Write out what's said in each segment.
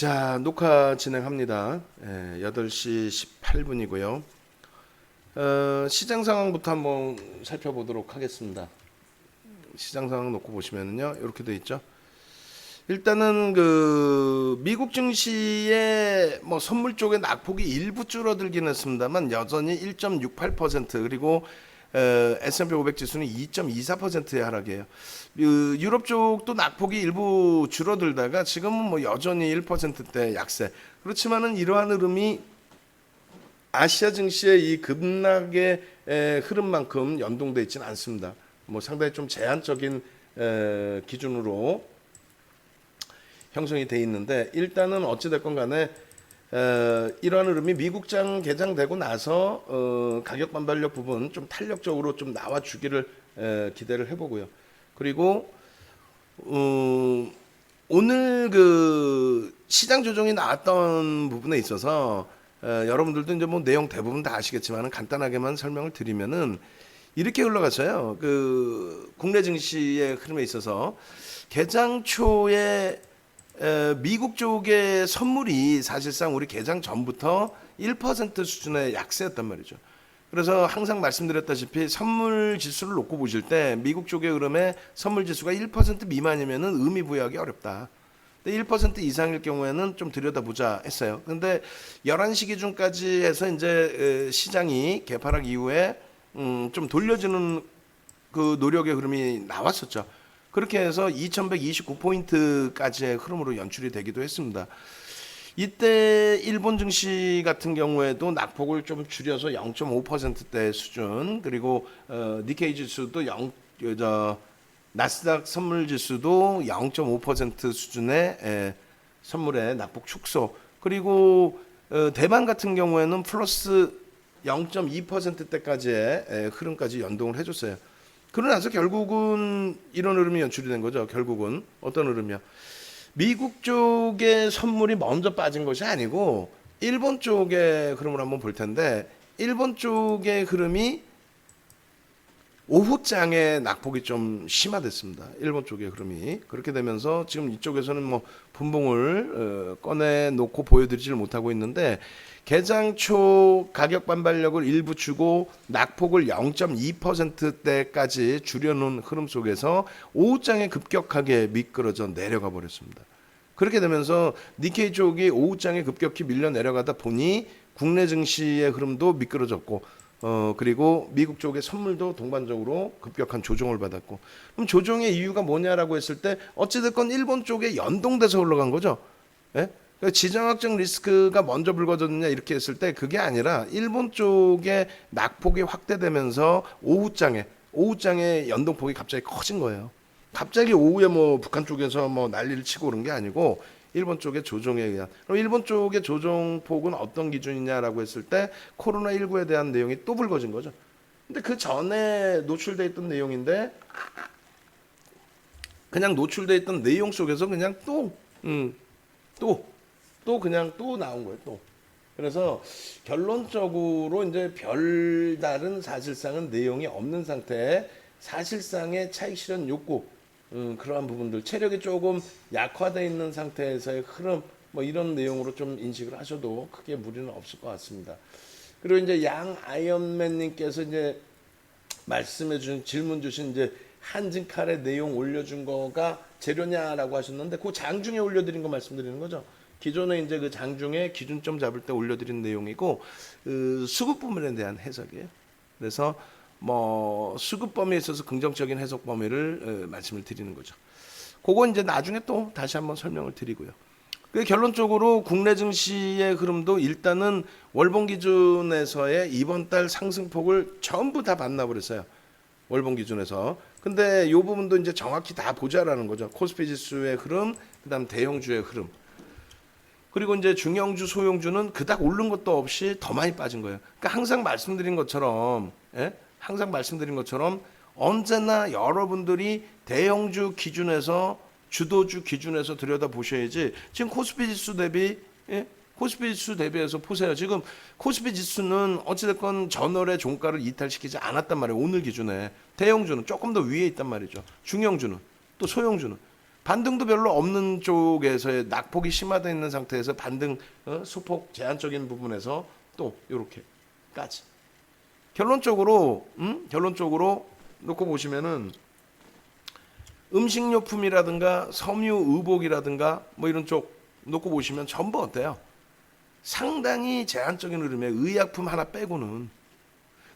자, 녹화 진행합니다. 8시 18분이고요. 시장 상황부터 한번 살펴보도록 하겠습니다. 시장 상황 놓고 보시면요, 이렇게 돼 있죠. 일단은 그 미국 증시의 뭐 선물 쪽의 낙폭이 일부 줄어들긴 했습니다만 여전히 1.68% 그리고 S&P 500 지수는 2.24%의 하락이에요. 유럽 쪽도 낙폭이 일부 줄어들다가 지금은 뭐 여전히 1%대 약세. 그렇지만은 이러한 흐름이 아시아 증시의 이 급락의 흐름만큼 연동돼 있지는 않습니다. 뭐 상당히 좀 제한적인 기준으로 형성이 돼 있는데 일단은 어찌 됐건 간에 이러한 흐름이 미국장 개장되고 나서 가격 반발력 부분 좀 탄력적으로 좀 나와 주기를 기대를 해보고요. 그리고 오늘 그 시장 조정이 나왔던 부분에 있어서 여러분들도 이제 뭐 내용 대부분 다 아시겠지만 간단하게만 설명을 드리면은 이렇게 흘러갔어요. 그 국내 증시의 흐름에 있어서 개장 초에 미국 쪽의 선물이 사실상 우리 개장 전부터 1% 수준의 약세였단 말이죠. 그래서 항상 말씀드렸다시피 선물 지수를 놓고 보실 때 미국 쪽의 흐름에 선물 지수가 1% 미만이면은 의미 부여하기 어렵다. 근데 1% 이상일 경우에는 좀 들여다보자 했어요. 근데 11시 기준까지 해서 이제 시장이 개파락 이후에 좀 돌려주는 그 노력의 흐름이 나왔었죠. 그렇게 해서 2129포인트까지의 흐름으로 연출이 되기도 했습니다. 이때 일본 증시 같은 경우에도 낙폭을 좀 줄여서 0.5%대 수준 그리고 니케이 지수도 나스닥 선물 지수도 0.5% 수준의 선물의 낙폭 축소 그리고 대만 같은 경우에는 플러스 0.2%대까지의 흐름까지 연동을 해줬어요. 그러고 나서 결국은 이런 흐름이 연출이 된 거죠. 결국은 어떤 흐름이요? 미국 쪽의 선물이 먼저 빠진 것이 아니고 일본 쪽의 흐름을 한번 볼 텐데 일본 쪽의 흐름이 오후장에 낙폭이 좀 심화됐습니다. 일본 쪽의 흐름이 그렇게 되면서 지금 이쪽에서는 뭐 분봉을 꺼내 놓고 보여드리지를 못하고 있는데 개장 초 가격 반발력을 일부 주고 낙폭을 0.2%대까지 줄여놓은 흐름 속에서 오후장에 급격하게 미끄러져 내려가 버렸습니다. 그렇게 되면서 니케이 쪽이 오후장에 급격히 밀려 내려가다 보니 국내 증시의 흐름도 미끄러졌고 그리고 미국 쪽의 선물도 동반적으로 급격한 조정을 받았고 그럼 조정의 이유가 뭐냐라고 했을 때 어찌됐건 일본 쪽에 연동돼서 올라간 거죠. 예? 지정학적 리스크가 먼저 불거졌느냐 이렇게 했을 때 그게 아니라 일본 쪽의 낙폭이 확대되면서 오후장에 연동폭이 갑자기 커진 거예요. 갑자기 오후에 뭐 북한 쪽에서 뭐 난리를 치고 그런 게 아니고 일본 쪽의 조정에 의한. 그럼 일본 쪽의 조정폭은 어떤 기준이냐라고 했을 때 코로나19에 대한 내용이 또 불거진 거죠. 근데 그 전에 노출돼 있던 내용인데 그냥 노출돼 있던 내용 속에서 그냥 또 그냥 또 나온 거예요. 또. 그래서 결론적으로 이제 별다른 사실상은 내용이 없는 상태에 사실상의 차익 실현 욕구 그러한 부분들 체력이 조금 약화되어 있는 상태에서의 흐름 뭐 이런 내용으로 좀 인식을 하셔도 크게 무리는 없을 것 같습니다. 그리고 이제 양 아이언맨님께서 이제 말씀해 주신 질문 주신 이제 한진칼의 내용 올려준 거가 재료냐라고 하셨는데 그 장중에 올려드린 거 말씀드리는 거죠. 기존에 이제 그 장중에 기준점 잡을 때 올려드린 내용이고 수급 부분에 대한 해석이에요. 그래서 뭐 수급 범위에 있어서 긍정적인 해석 범위를 말씀을 드리는 거죠. 그거 이제 나중에 또 다시 한번 설명을 드리고요. 결론적으로 국내 증시의 흐름도 일단은 월봉 기준에서의 이번 달 상승폭을 전부 다 반납을 했어요. 월봉 기준에서. 근데 이 부분도 이제 정확히 다 보자라는 거죠. 코스피 지수의 흐름, 그다음 대형주의 흐름. 그리고 이제 중형주, 소형주는 그닥 오른 것도 없이 더 많이 빠진 거예요. 그러니까 항상 말씀드린 것처럼, 언제나 여러분들이 대형주 기준에서 주도주 기준에서 들여다 보셔야지. 지금 코스피 지수 대비해서 보세요. 지금 코스피 지수는 어찌됐건 전월의 종가를 이탈시키지 않았단 말이에요. 오늘 기준에 대형주는 조금 더 위에 있단 말이죠. 중형주는 또 소형주는. 반등도 별로 없는 쪽에서의 낙폭이 심화되어 있는 상태에서 반등 소폭 제한적인 부분에서 또 이렇게까지 결론적으로 놓고 보시면은 음식료품이라든가 섬유 의복이라든가 뭐 이런 쪽 놓고 보시면 전부 어때요? 상당히 제한적인 흐름에 의약품 하나 빼고는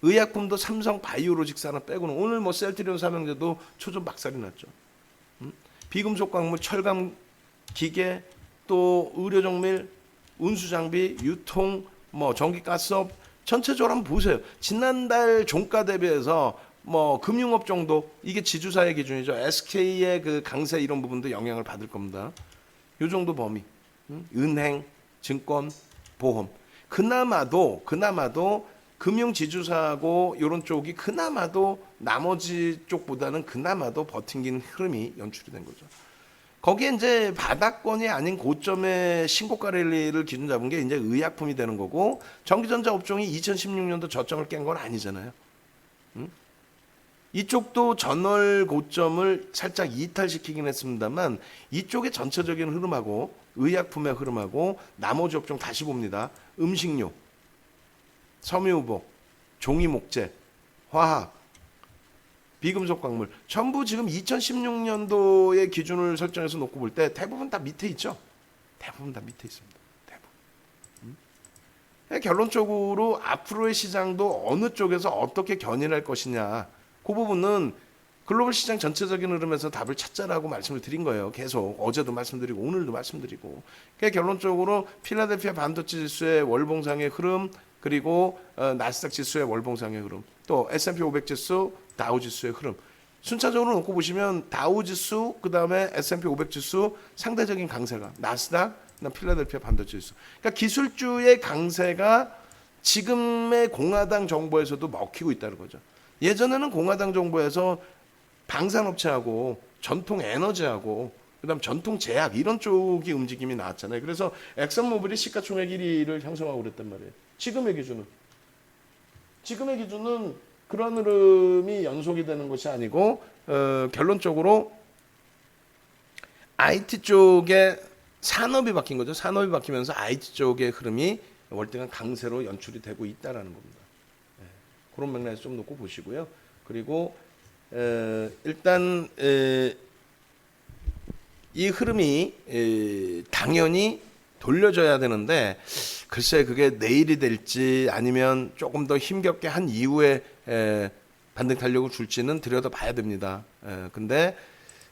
의약품도 삼성 바이오로직스 하나 빼고는 오늘 뭐 셀트리온 삼형제도 초전 박살이 났죠. 비금속 광물, 철강, 기계, 또 의료 정밀, 운수 장비, 유통, 뭐 전기가스업 전체적으로 한번 보세요. 지난달 종가 대비해서 뭐 금융업 정도 이게 지주사의 기준이죠. SK의 그 강세 이런 부분도 영향을 받을 겁니다. 요 정도 범위. 은행, 증권, 보험. 그나마도 금융 지주사하고 이런 쪽이 그나마도 나머지 쪽보다는 그나마도 버틴긴 흐름이 연출이 된 거죠. 거기에 이제 바닥권이 아닌 고점의 신고가 랠리를 기준 잡은 게 이제 의약품이 되는 거고 전기전자 업종이 2016년도 저점을 깬 건 아니잖아요. 이쪽도 전월 고점을 살짝 이탈시키긴 했습니다만 이쪽의 전체적인 흐름하고 의약품의 흐름하고 나머지 업종 다시 봅니다. 음식료, 섬유의복, 종이목재, 화학, 비금속 광물 전부 지금 2016년도의 기준을 설정해서 놓고 볼 때 대부분 다 밑에 있죠. 대부분 다 밑에 있습니다. 대부분. 결론적으로 앞으로의 시장도 어느 쪽에서 어떻게 견인할 것이냐 그 부분은 글로벌 시장 전체적인 흐름에서 답을 찾자라고 말씀을 드린 거예요. 계속 어제도 말씀드리고 오늘도 말씀드리고 그러니까 결론적으로 필라델피아 반도체 지수의 월봉상의 흐름 그리고 나스닥 지수의 월봉상의 흐름 또 S&P 500 지수 다우 지수의 흐름 순차적으로 놓고 보시면 다우 지수 그다음에 S&P 500 지수 상대적인 강세가 나스닥 필라델피아 반도체 지수 그러니까 기술주의 강세가 지금의 공화당 정부에서도 먹히고 있다는 거죠. 예전에는 공화당 정부에서 방산업체하고 전통 에너지하고 그다음 전통 제약 이런 쪽이 움직임이 나왔잖아요. 그래서 엑슨모빌이 시가총액 1위를 형성하고 그랬단 말이에요. 지금의 기준은 그런 흐름이 연속이 되는 것이 아니고 결론적으로 IT 쪽의 산업이 바뀐 거죠. 산업이 바뀌면서 IT 쪽의 흐름이 월등한 강세로 연출이 되고 있다라는 겁니다. 그런 맥락에서 좀 놓고 보시고요. 그리고 일단 이 흐름이 당연히 돌려줘야 되는데 글쎄 그게 내일이 될지 아니면 조금 더 힘겹게 한 이후에 반등 탄력을 줄지는 들여다봐야 됩니다. 근데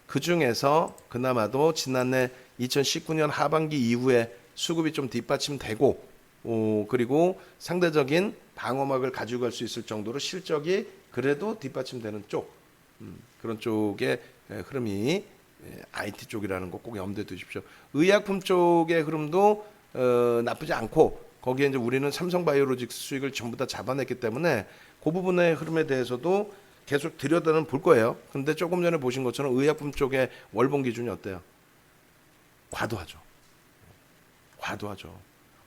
그 중에서 그나마도 지난해 2019년 하반기 이후에 수급이 좀 뒷받침되고 그리고 상대적인 방어막을 가지고 갈 수 있을 정도로 실적이 그래도 뒷받침되는 쪽 그런 쪽의 흐름이 IT 쪽이라는 거 꼭 염두에 두십시오. 의약품 쪽의 흐름도 나쁘지 않고 거기에 이제 우리는 삼성바이오로직스 수익을 전부 다 잡아냈기 때문에 그 부분의 흐름에 대해서도 계속 들여다는 볼 거예요. 근데 조금 전에 보신 것처럼 의약품 쪽의 월봉 기준이 어때요? 과도하죠.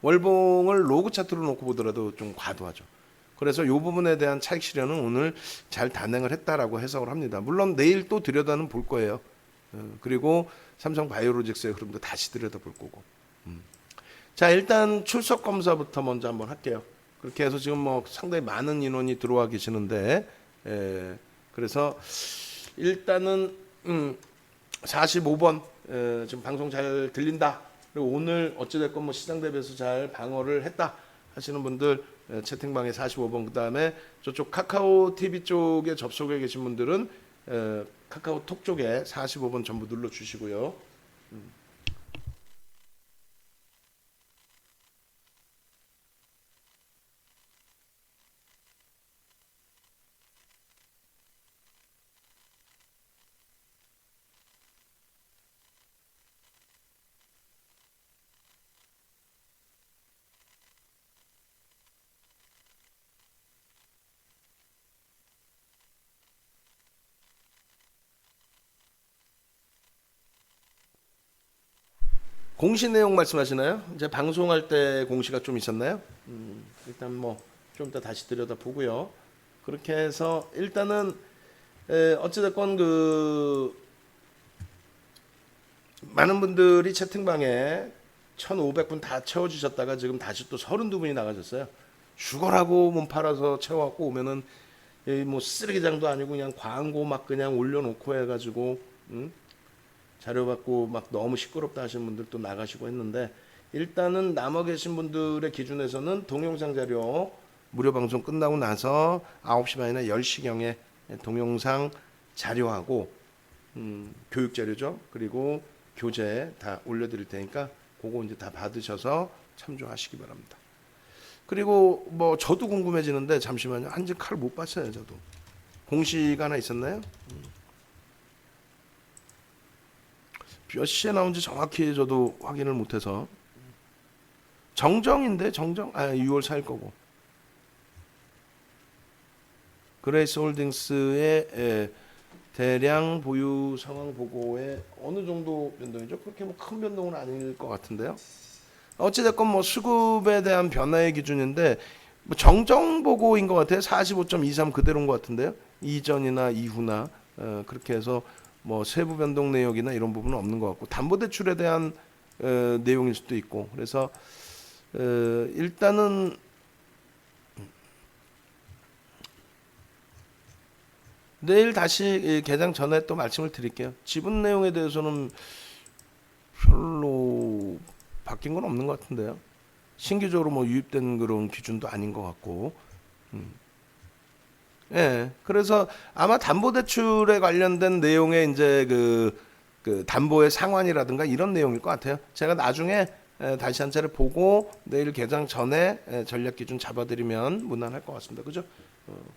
월봉을 로그 차트로 놓고 보더라도 좀 과도하죠. 그래서 이 부분에 대한 차익 실현은 오늘 잘 단행을 했다라고 해석을 합니다. 물론 내일 또 들여다는 볼 거예요. 그리고 삼성 바이오로직스의 흐름도 다시 들여다볼 거고. 자 일단 출석 검사부터 먼저 한번 할게요. 그렇게 해서 지금 뭐 상당히 많은 인원이 들어와 계시는데 그래서 일단은 45번 지금 방송 잘 들린다. 그리고 오늘 어찌됐건 뭐 시장 대비해서 잘 방어를 했다 하시는 분들 채팅방에 45번 그다음에 저쪽 카카오 TV 쪽에 접속해 계신 분들은 카카오톡 쪽에 45번 전부 눌러 주시고요. 공시 내용 말씀하시나요? 이제 방송할 때 공시가 좀 있었나요? 일단 뭐 좀 이따 다시 들여다 보고요. 그렇게 해서 일단은 어찌됐건 그 많은 분들이 채팅방에 1,500분 다 채워주셨다가 지금 다시 또 32분이 나가셨어요. 죽어라고 몸 팔아서 채워갖고 오면은 뭐 쓰레기장도 아니고 그냥 광고 막 그냥 올려놓고 해가지고 자료 받고 막 너무 시끄럽다 하시는 분들 또 나가시고 했는데, 일단은 남아 계신 분들의 기준에서는 동영상 자료 무료 방송 끝나고 나서 9시 반이나 10시경에 동영상 자료하고 교육 자료죠. 그리고 교재 다 올려드릴 테니까 그거 이제 다 받으셔서 참조하시기 바랍니다. 그리고 뭐 저도 궁금해지는데, 잠시만요. 한지 칼 못 봤어요. 저도 공시가 하나 있었나요? 몇 시에 나온지 정확히 저도 확인을 못해서. 정정인데 정정? 6월 4일 거고. 그레이스 홀딩스의 대량 보유 상황 보고에 어느 정도 변동이죠? 그렇게 뭐 큰 변동은 아닐 것 같은데요. 어찌됐건 뭐 수급에 대한 변화의 기준인데 뭐 정정 보고인 것 같아요. 45.23 그대로인 것 같은데요. 이전이나 이후나 그렇게 해서 뭐 세부 변동 내역이나 이런 부분은 없는 것 같고, 담보대출에 대한 내용일 수도 있고, 그래서 일단은 내일 다시 개장 전에 또 말씀을 드릴게요. 지분 내용에 대해서는 별로 바뀐 건 없는 것 같은데요. 신규적으로 뭐 유입된 그런 기준도 아닌 것 같고. 예. 그래서 아마 담보대출에 관련된 내용의 이제 그 담보의 상환이라든가 이런 내용일 것 같아요. 제가 나중에 다시 한 차례 보고 내일 개장 전에 전략 기준 잡아드리면 무난할 것 같습니다. 그죠?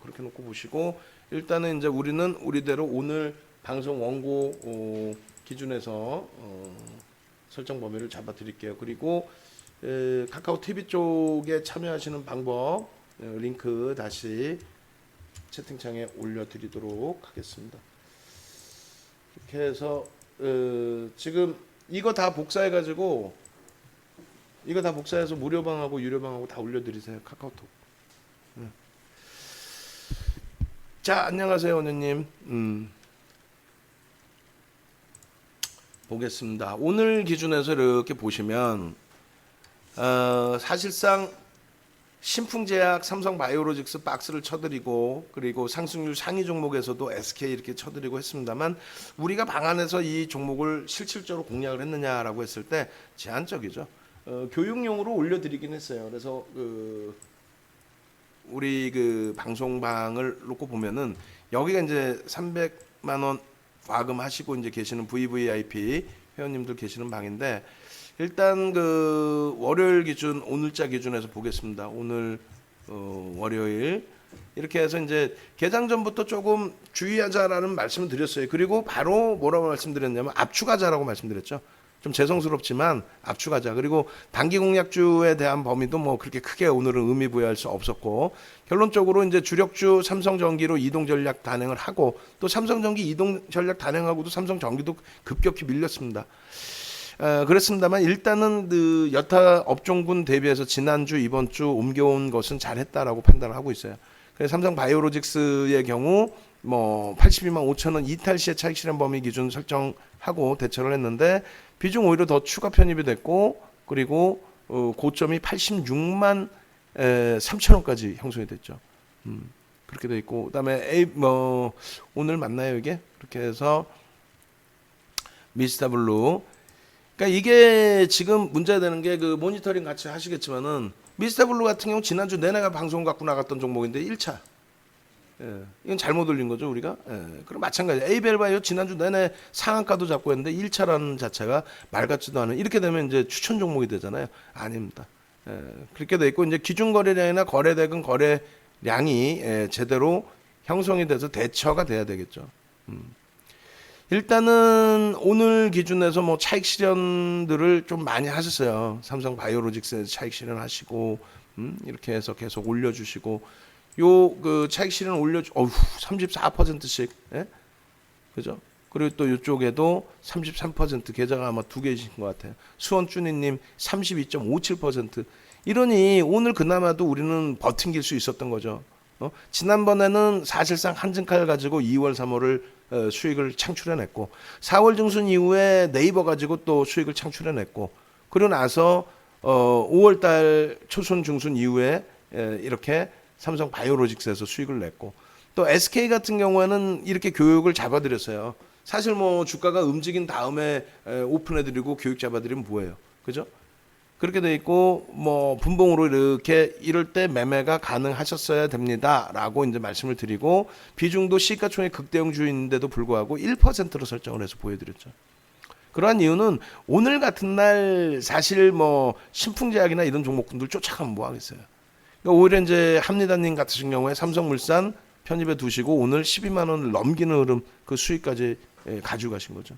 그렇게 놓고 보시고, 일단은 이제 우리는 우리대로 오늘 방송 원고 기준에서 설정 범위를 잡아드릴게요. 그리고 카카오 TV 쪽에 참여하시는 방법 링크 다시 채팅창에 올려드리도록 하겠습니다. 이렇게 해서 지금 이거 다 복사해가지고 이거 다 복사해서 무료방하고 유료방하고 다 올려드리세요. 카카오톡. 자, 안녕하세요, 원우님. 보겠습니다. 오늘 기준에서 이렇게 보시면 사실상 신풍제약, 삼성바이오로직스 박스를 쳐드리고, 그리고 상승률 상위 종목에서도 SK 이렇게 쳐드리고 했습니다만, 우리가 방안에서 이 종목을 실질적으로 공략을 했느냐라고 했을 때 제한적이죠. 교육용으로 올려드리긴 했어요. 그래서 우리 그 방송방을 놓고 보면은 여기가 이제 300만 원 과금하시고 이제 계시는 VVIP 회원님들 계시는 방인데, 일단 그 월요일 기준, 오늘자 기준에서 보겠습니다. 오늘 월요일 이렇게 해서 이제 개장 전부터 조금 주의하자라는 말씀을 드렸어요. 그리고 바로 뭐라고 말씀드렸냐면 압축하자라고 말씀드렸죠. 좀 죄송스럽지만 압축하자. 그리고 단기 공략주에 대한 범위도 뭐 그렇게 크게 오늘은 의미 부여할 수 없었고, 결론적으로 이제 주력주 삼성전기로 이동 전략 단행을 하고, 또 삼성전기 이동 전략 단행하고도 삼성전기도 급격히 밀렸습니다. 그렇습니다만 일단은 그 여타 업종군 대비해서 지난주 이번 주 옮겨온 것은 잘했다라고 판단을 하고 있어요. 그래서 삼성바이오로직스의 경우 뭐 82만 5천 원 이탈 시에 차익 실현 범위 기준 설정하고 대처를 했는데, 비중 오히려 더 추가 편입이 됐고, 그리고 고점이 86만 3천 원까지 형성이 됐죠. 그렇게 돼 있고, 그다음에 뭐 오늘 맞나요 이게? 그렇게 해서 미스터블루. 그러니까 이게 지금 문제가 되는 게, 그 모니터링 같이 하시겠지만은 미스터블루 같은 경우 지난주 내내가 방송 갖고 나갔던 종목인데 1차. 이건 잘못 올린 거죠 우리가. 그럼 마찬가지. 에이벨바이오 지난주 내내 상한가도 잡고 했는데 1차라는 자체가 말 같지도 않은, 이렇게 되면 이제 추천 종목이 되잖아요. 아닙니다. 그렇게 돼 있고, 이제 기준 거래량이나 거래대금 거래량이 제대로 형성이 돼서 대처가 돼야 되겠죠. 일단은 오늘 기준에서 뭐 차익 실현들을 좀 많이 하셨어요. 삼성 바이오로직스에서 차익 실현하시고, 이렇게 해서 계속 올려주시고, 요 그 차익 실현 34%씩, 예? 그죠? 그리고 또 이쪽에도 33% 계좌가 아마 두 개이신 것 같아요. 수원쭈니님 32.57%. 이러니 오늘 그나마도 우리는 버팅길 수 있었던 거죠. 지난번에는 사실상 한증칼 가지고 2월, 3월을 수익을 창출해냈고 4월 중순 이후에 네이버 가지고 또 수익을 창출해냈고 그러고 나서 5월달 초순 중순 이후에 이렇게 삼성 바이오로직스에서 수익을 냈고 또 SK 같은 경우에는 이렇게 교육을 잡아드렸어요. 사실 뭐 주가가 움직인 다음에 오픈해드리고 교육 잡아드리면 뭐예요, 그죠? 그렇게 돼 있고 뭐 분봉으로 이렇게 이럴 때 매매가 가능하셨어야 됩니다라고 이제 말씀을 드리고 비중도 시가총액 극대형주인데도 불구하고 1%로 설정을 해서 보여드렸죠. 그러한 이유는 오늘 같은 날 사실 뭐 신풍제약이나 이런 종목군들 쫓아가면 뭐 하겠어요. 그러니까 오히려 이제 합리다님 같으신 경우에 삼성물산 편입해 두시고 오늘 12만 원을 넘기는 흐름 그 수익까지 가지고 가신 거죠.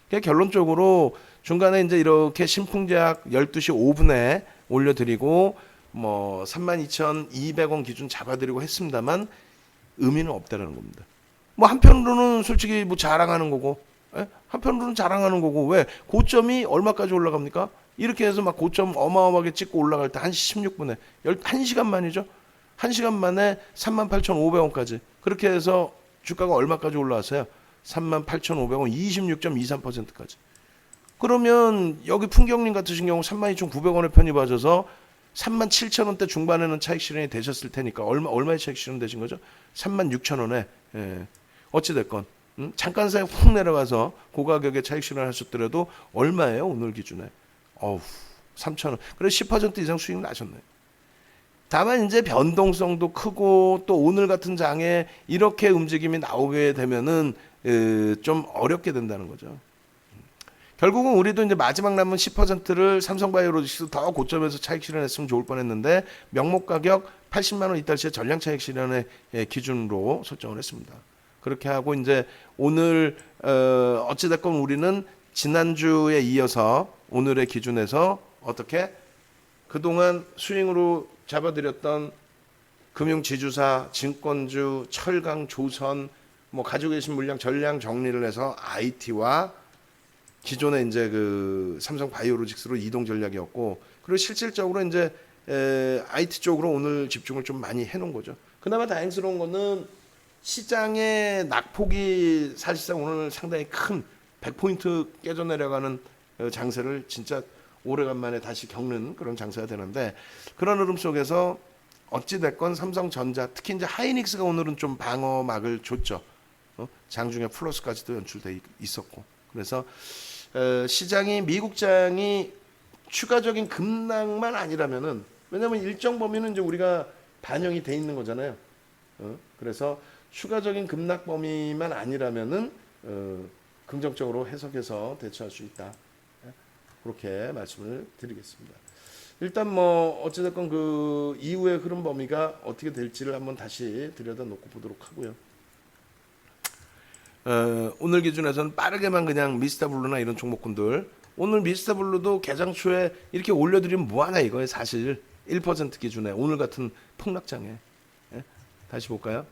그러니까 결론적으로 중간에 이제 이렇게 신풍제약 12시 5분에 올려드리고 뭐 32,200원 기준 잡아드리고 했습니다만 의미는 없다라는 겁니다. 뭐 한편으로는 솔직히 뭐 자랑하는 거고, 한편으로는 자랑하는 거고 왜 고점이 얼마까지 올라갑니까? 이렇게 해서 막 고점 어마어마하게 찍고 올라갈 때 1시 16분에 1시간 만이죠. 1시간 만에 38,500원까지 그렇게 해서 주가가 얼마까지 올라왔어요? 38,500원 26.23%까지. 그러면 여기 풍경님 같으신 경우 32,900원에 편입하셔서 37,000원대 중반에는 차익 실현이 되셨을 테니까 얼마의 차익 실현 되신 거죠? 36,000원에 어찌 됐건 잠깐 사이 훅 내려가서 고가격에 차익 실현하셨더라도 얼마예요 오늘 기준에? 3,000원. 그래서 10% 이상 수익 나셨네요. 다만 이제 변동성도 크고 또 오늘 같은 장에 이렇게 움직임이 나오게 되면은 좀 어렵게 된다는 거죠. 결국은 우리도 이제 마지막 남은 10%를 삼성바이오로직스 더 고점에서 차익 실현했으면 좋을 뻔했는데 명목 가격 80만 원 이달 시에 전량 차익 실현의 기준으로 설정을 했습니다. 그렇게 하고 이제 오늘 어찌 됐건 우리는 지난주에 이어서 오늘의 기준에서 어떻게 그동안 스윙으로 잡아드렸던 금융지주사, 증권주, 철강, 조선 뭐 가지고 계신 물량 전량 정리를 해서 IT와 기존의 이제 그 삼성 바이오로직스로 이동 전략이었고 그리고 실질적으로 이제 IT 쪽으로 오늘 집중을 좀 많이 해놓은 거죠. 그나마 다행스러운 거는 시장의 낙폭이 사실상 오늘 상당히 큰 100포인트 깨져 내려가는 장세를 진짜 오래간만에 다시 겪는 그런 장세가 되는데 그런 흐름 속에서 어찌됐건 삼성전자 특히 이제 하이닉스가 오늘은 좀 방어막을 줬죠. 장중에 플러스까지도 연출돼 있었고 그래서 시장이 미국장이 추가적인 급락만 아니라면은 왜냐하면 일정 범위는 이제 우리가 반영이 돼 있는 거잖아요. 그래서 추가적인 급락 범위만 아니라면은 긍정적으로 해석해서 대처할 수 있다. 그렇게 말씀을 드리겠습니다. 일단 뭐 어찌됐건 그 이후의 흐름 범위가 어떻게 될지를 한번 다시 들여다놓고 보도록 하고요. 오늘 기준에서는 빠르게만 그냥 미스터블루나 이런 종목군들 오늘 미스터블루도 개장 초에 이렇게 올려드리면 뭐하나 이거예요. 사실 1% 기준에 오늘 같은 폭락장에 다시 볼까요?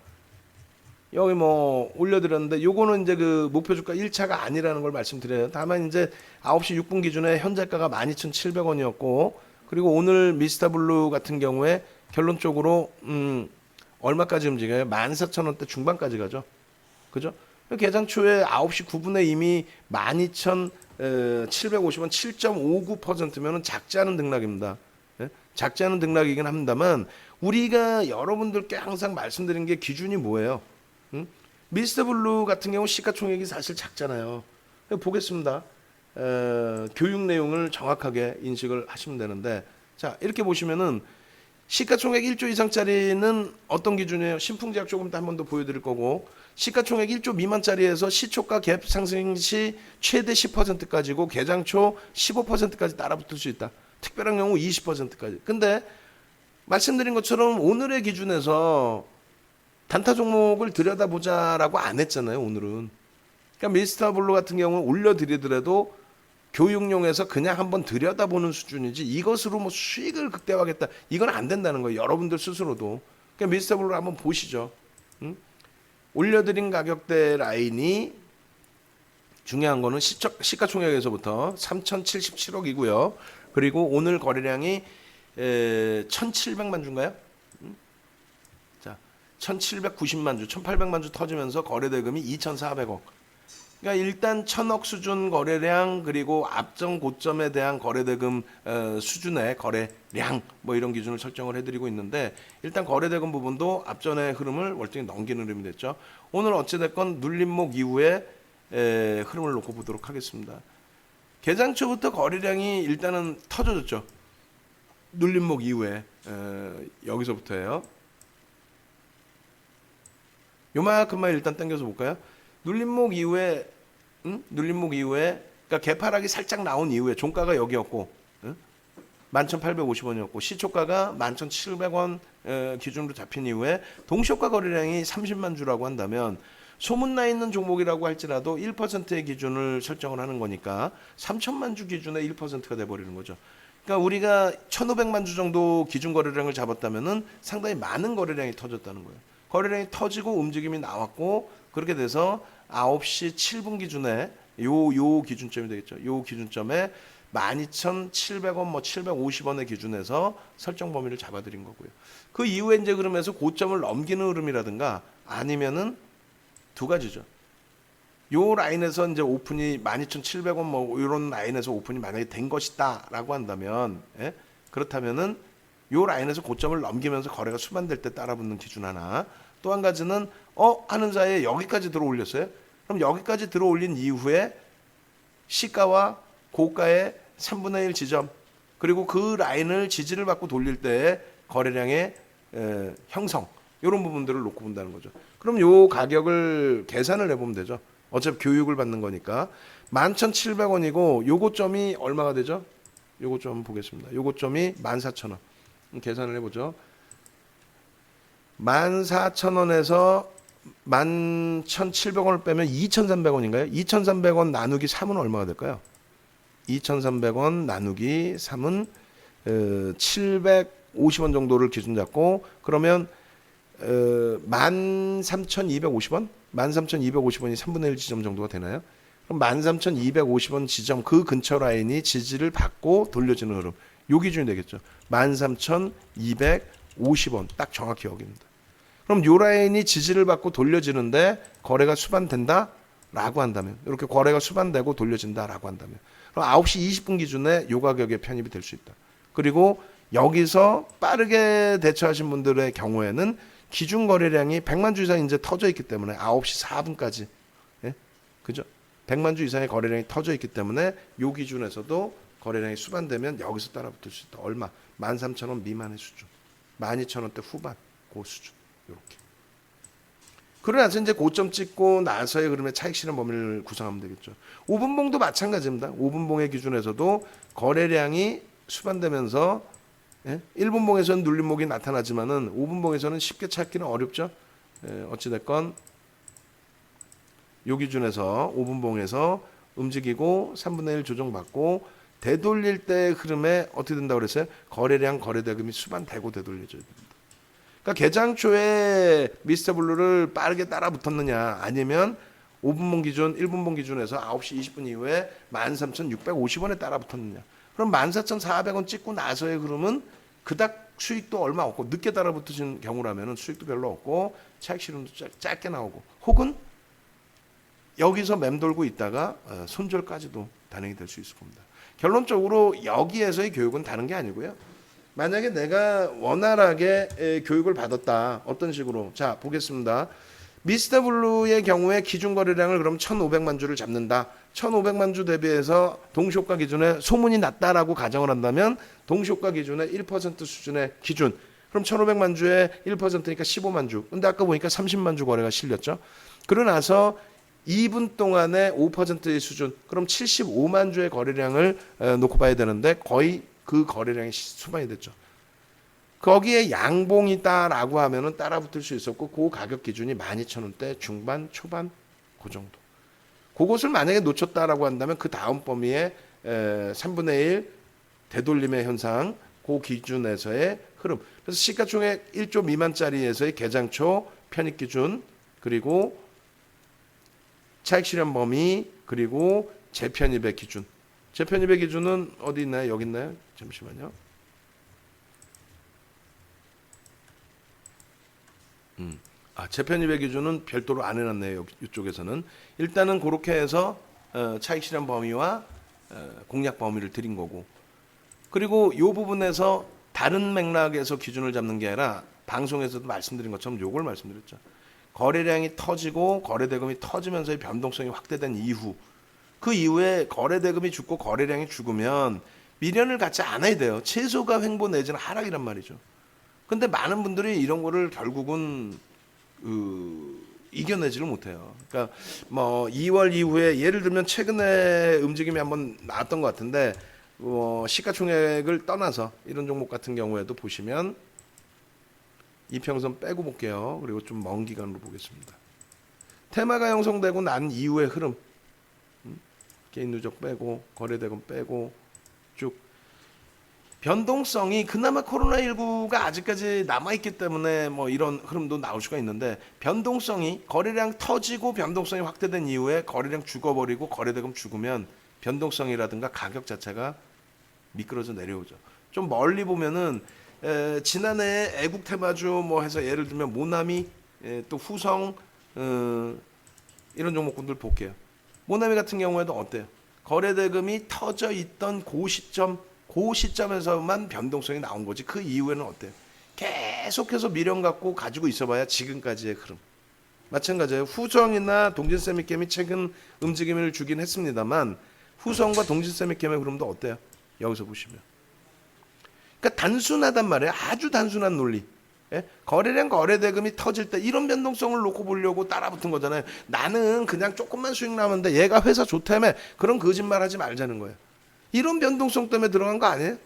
여기 뭐 올려드렸는데 요거는 이제 그 목표 주가 1차가 아니라는 걸 말씀드려요. 다만 이제 9시 6분 기준에 현재가가 12,700원이었고 그리고 오늘 미스터블루 같은 경우에 결론적으로 얼마까지 움직여요? 14,000원대 중반까지 가죠. 그죠? 개장 초에 9시 9분에 이미 12,750원 7.59%면은 작지 않은 등락입니다. 작지 않은 등락이긴 합니다만 우리가 여러분들께 항상 말씀드린 게 기준이 뭐예요? 미스터블루 같은 경우 시가총액이 사실 작잖아요. 보겠습니다. 교육 내용을 정확하게 인식을 하시면 되는데 자 이렇게 보시면은 시가총액 1조 이상짜리는 어떤 기준이에요? 신풍제약 조금 더 한 번 더 보여드릴 거고 시가총액 1조 미만짜리에서 시초가 갭 상승 시 최대 10%까지고 개장 초 15%까지 따라붙을 수 있다. 특별한 경우 20%까지. 근데 말씀드린 것처럼 오늘의 기준에서 단타 종목을 들여다보자라고 안 했잖아요. 오늘은. 그러니까 미스터블루 같은 경우는 올려드리더라도 교육용에서 그냥 한번 들여다보는 수준이지 이것으로 뭐 수익을 극대화하겠다 이건 안 된다는 거예요. 여러분들 스스로도. 그러니까 미스터블루 한번 보시죠. 올려드린 가격대 라인이 중요한 거는 시가총액에서부터 3,077억이고요. 그리고 오늘 거래량이 1,700만 주인가요? 자, 1790만 주, 1800만 주 터지면서 거래대금이 2400억. 그러니까 일단 1000억 수준 거래량 그리고 앞전 고점에 대한 거래대금 수준의 거래량 뭐 이런 기준을 설정을 해드리고 있는데 일단 거래대금 부분도 앞전의 흐름을 월등히 넘기는 흐름이 됐죠. 오늘 어찌됐건 눌림목 이후에 흐름을 놓고 보도록 하겠습니다. 개장 초부터 거래량이 일단은 터져졌죠. 눌림목 이후에 여기서부터예요. 요만큼만 일단 당겨서 볼까요? 눌림목 이후에 그러니까 개파락이 살짝 나온 이후에 종가가 여기였고 11,850원이었고 시초가가 11,700원 기준으로 잡힌 이후에 동시효과 거래량이 30만 주라고 한다면 소문나 있는 종목이라고 할지라도 1%의 기준을 설정을 하는 거니까 3천만 주 기준의 1%가 돼버리는 거죠. 그러니까 우리가 1,500만 주 정도 기준 거래량을 잡았다면은 상당히 많은 거래량이 터졌다는 거예요. 거래량이 터지고 움직임이 나왔고 그렇게 돼서 9시 7분 기준에 요 기준점이 되겠죠. 요 기준점에 12,700원 뭐 750원의 기준에서 설정 범위를 잡아드린 거고요. 그 이후에 이제 그러면서 고점을 넘기는 흐름이라든가 아니면은 두 가지죠. 요 라인에서 이제 오픈이 12,700원 뭐 이런 라인에서 오픈이 만약에 된 것이다라고 한다면 그렇다면은 요 라인에서 고점을 넘기면서 거래가 수반될 때 따라붙는 기준 하나. 또 한 가지는 하는 사이에 여기까지 들어 올렸어요. 그럼 여기까지 들어 올린 이후에 시가와 고가의 3분의 1 지점 그리고 그 라인을 지지를 받고 돌릴 때의 거래량의 형성 이런 부분들을 놓고 본다는 거죠. 그럼 요 가격을 계산을 해보면 되죠. 어차피 교육을 받는 거니까 11,700원이고 요 고점이 얼마가 되죠? 요 고점 한번 보겠습니다. 요 고점이 14,000원. 계산을 해보죠. 14,000원에서 11,700원을 빼면 2,300원인가요? 2,300원 나누기 3은 얼마가 될까요? 2,300원 나누기 3은 750원 정도를 기준 잡고 그러면 13,250원? 13,250원이 3분의 1 지점 정도가 되나요? 그럼 13,250원 지점 그 근처 라인이 지지를 받고 돌려지는 흐름. 요 기준이 되겠죠. 13,250원 딱 정확히 여기입니다. 그럼 요 라인이 지지를 받고 돌려지는데 거래가 수반된다? 라고 한다면 이렇게 거래가 수반되고 돌려진다 라고 한다면 그럼 9시 20분 기준에 요 가격에 편입이 될 수 있다. 그리고 여기서 빠르게 대처하신 분들의 경우에는 기준 거래량이 100만 주 이상 이제 터져 있기 때문에 9시 4분까지 그죠? 100만 주 이상의 거래량이 터져 있기 때문에 요 기준에서도 거래량이 수반되면 여기서 따라붙을 수 있다. 얼마? 13,000원 미만의 수준. 12,000원대 후반 그 수준. 이렇게. 그러나서 이제 고점 찍고 나서의 그러면 차익 실현 범위를 구성하면 되겠죠. 5분봉도 마찬가지입니다. 5분봉의 기준에서도 거래량이 수반되면서 1분봉에서는 눌림목이 나타나지만은 5분봉에서는 쉽게 찾기는 어렵죠. 어찌됐건 요 기준에서 5분봉에서 움직이고 3분의 1 조정받고 되돌릴 때 흐름에 어떻게 된다고 그랬어요? 거래량 거래대금이 수반되고 되돌려져야 됩니다. 그러니까 개장 초에 미스터 블루를 빠르게 따라 붙었느냐 아니면 5분봉 기준, 1분봉 기준에서 9시 20분 이후에 13,650원에 따라 붙었느냐. 그럼 14,400원 찍고 나서의 흐름은 그닥 수익도 얼마 없고 늦게 따라 붙으신 경우라면 수익도 별로 없고 차익 실현도 짧게 나오고 혹은 여기서 맴돌고 있다가 손절까지도 단행이 될 수 있을 겁니다. 결론적으로 여기에서의 교육은 다른 게 아니고요. 만약에 내가 원활하게 교육을 받았다. 어떤 식으로? 자, 보겠습니다. 미스터 블루의 경우에 기준 거래량을 그럼 1,500만 주를 잡는다. 1,500만 주 대비해서 동시효과 기준에 소문이 났다라고 가정을 한다면 동시효과 기준의 1% 수준의 기준. 그럼 1,500만 주에 1%니까 15만 주. 근데 아까 보니까 30만 주 거래가 실렸죠. 그러고 나서 2분 동안에 5%의 수준. 그럼 75만 주의 거래량을 놓고 봐야 되는데 거의 그 거래량이 수반이 됐죠. 거기에 양봉이 있다라고 하면은 따라붙을 수 있었고 그 가격 기준이 12,000원대 중반 초반 그 정도. 그것을 만약에 놓쳤다라고 한다면 그 다음 범위에 3분의 1 되돌림의 현상 그 기준에서의 흐름. 그래서 시가총액 1조 미만짜리에서의 개장초 편입 기준 그리고 차익 실현 범위 그리고 재편입의 기준. 재편입의 기준은 어디 있나요? 여기 있나요? 잠시만요. 재편입의 기준은 별도로 안 해놨네요. 이쪽에서는 일단은 그렇게 해서 차익 실현 범위와 공략 범위를 드린 거고, 그리고 이 부분에서 다른 맥락에서 기준을 잡는 게 아니라 방송에서도 말씀드린 것처럼 요걸 말씀드렸죠. 거래량이 터지고 거래대금이 터지면서의 변동성이 확대된 이후, 그 이후에 거래대금이 죽고 거래량이 죽으면 미련을 갖지 않아야 돼요. 최소가 횡보 내지는 하락이란 말이죠. 근데 많은 분들이 이런 거를 결국은 이겨내지를 못해요. 그러니까 뭐 2월 이후에 예를 들면 최근에 움직임이 한번 나왔던 것 같은데, 시가총액을 떠나서 이런 종목 같은 경우에도 보시면 이평선 빼고 볼게요. 그리고 좀 먼 기간으로 보겠습니다. 테마가 형성되고 난 이후의 흐름, 개인 누적 빼고 거래대금 빼고 쭉 변동성이, 그나마 코로나19가 아직까지 남아있기 때문에 뭐 이런 흐름도 나올 수가 있는데, 변동성이 거래량 터지고 변동성이 확대된 이후에 거래량 죽어버리고 거래대금 죽으면 변동성이라든가 가격 자체가 미끄러져 내려오죠. 좀 멀리 보면은 지난해 애국 테마주 뭐 해서 예를 들면 모나미, 또 후성, 이런 종목군들 볼게요. 모나미 같은 경우에도 어때요? 거래대금이 터져 있던 그 시점에서만 변동성이 나온 거지, 그 이후에는 어때요? 계속해서 미련 갖고 가지고 있어봐야 지금까지의 흐름. 마찬가지예요. 후성이나 동진세미캠이 최근 움직임을 주긴 했습니다만, 후성과 동진세미캠의 흐름도 어때요? 여기서 보시면. 그러니까 단순하단 말이에요. 아주 단순한 논리. 예? 거래량 거래대금이 터질 때 이런 변동성을 놓고 보려고 따라붙은 거잖아요. 나는 그냥 조금만 수익 나는데 얘가 회사 좋다며, 그런 거짓말 하지 말자는 거예요. 이런 변동성 때문에 들어간 거 아니에요?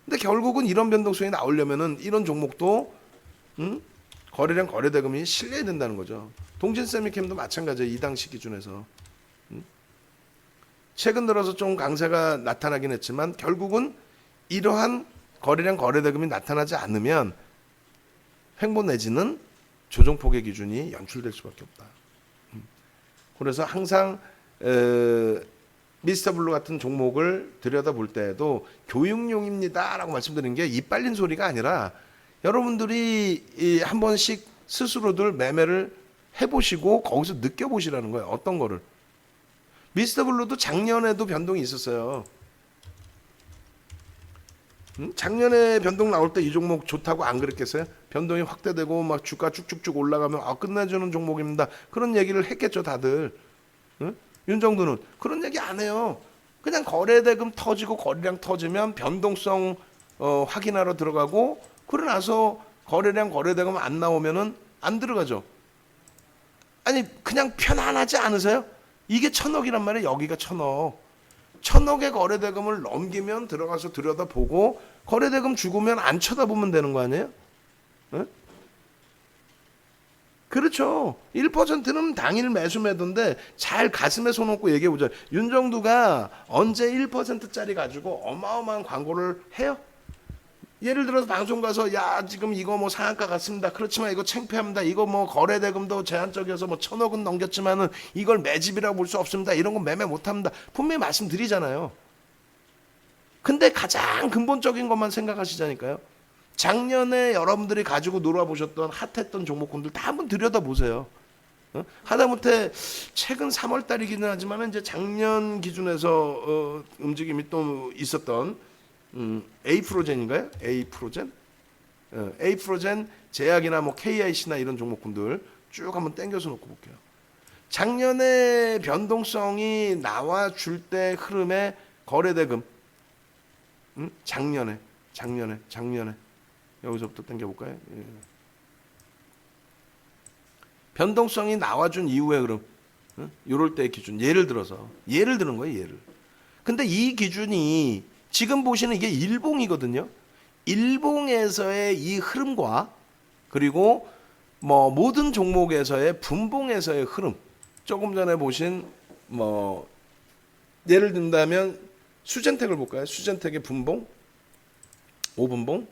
근데 결국은 이런 변동성이 나오려면은 이런 종목도 거래량 거래대금이 실려야 된다는 거죠. 동진세미캠도 마찬가지예요. 이 당시 기준에서. 최근 들어서 좀 강세가 나타나긴 했지만 결국은 이러한 거래량 거래대금이 나타나지 않으면 횡보 내지는 조정폭의 기준이 연출될 수밖에 없다. 그래서 항상 미스터블루 같은 종목을 들여다볼 때에도 교육용입니다라고 말씀드리는 게 이빨린 소리가 아니라, 여러분들이 한 번씩 스스로들 매매를 해보시고 거기서 느껴보시라는 거예요. 어떤 거를. 미스터블루도 작년에도 변동이 있었어요. 작년에 변동 나올 때 이 종목 좋다고 안 그랬겠어요? 변동이 확대되고 막 주가 쭉쭉쭉 올라가면 끝내주는 종목입니다. 그런 얘기를 했겠죠, 다들. 윤정두는 그런 얘기 안 해요. 그냥 거래대금 터지고 거래량 터지면 변동성 확인하러 들어가고, 그러고 나서 거래량 거래대금 안 나오면은 안 들어가죠. 아니 그냥 편안하지 않으세요? 이게 1,000억이란 말이에요. 여기가 1,000억. 1,000억의 거래대금을 넘기면 들어가서 들여다보고, 거래대금 죽으면 안 쳐다보면 되는 거 아니에요? 네? 그렇죠. 1%는 당일 매수 매도인데 잘 가슴에 손 얹고 얘기해보자. 윤정두가 언제 1%짜리 가지고 어마어마한 광고를 해요? 예를 들어서 방송 가서 야 지금 이거 뭐 상한가 같습니다. 그렇지만 이거 창피합니다. 이거 뭐 거래대금도 제한적이어서 뭐 1,000억은 넘겼지만은 이걸 매집이라고 볼 수 없습니다. 이런 건 매매 못합니다. 분명히 말씀드리잖아요. 근데 가장 근본적인 것만 생각하시자니까요. 작년에 여러분들이 가지고 놀아보셨던 핫했던 종목군들 다 한번 들여다보세요. 하다못해 최근 3월 달이기는 하지만 이제 작년 기준에서 움직임이 또 있었던 에이프로젠인가요? 에이프로젠? 에이프로젠, 제약이나 뭐 KIC나 이런 종목군들 쭉 한번 당겨서 놓고 볼게요. 작년에 변동성이 나와줄 때 흐름의 거래대금, 작년에 여기서부터 당겨볼까요? 예. 변동성이 나와준 이후의 흐름, 요럴 때의 기준, 예를 드는 거예요, 예를. 근데 이 기준이 지금 보시는 이게 일봉이거든요. 일봉에서의 이 흐름과 그리고 뭐 모든 종목에서의 분봉에서의 흐름, 조금 전에 보신 뭐 예를 든다면 수젠텍을 볼까요? 수젠텍의 분봉, 5분봉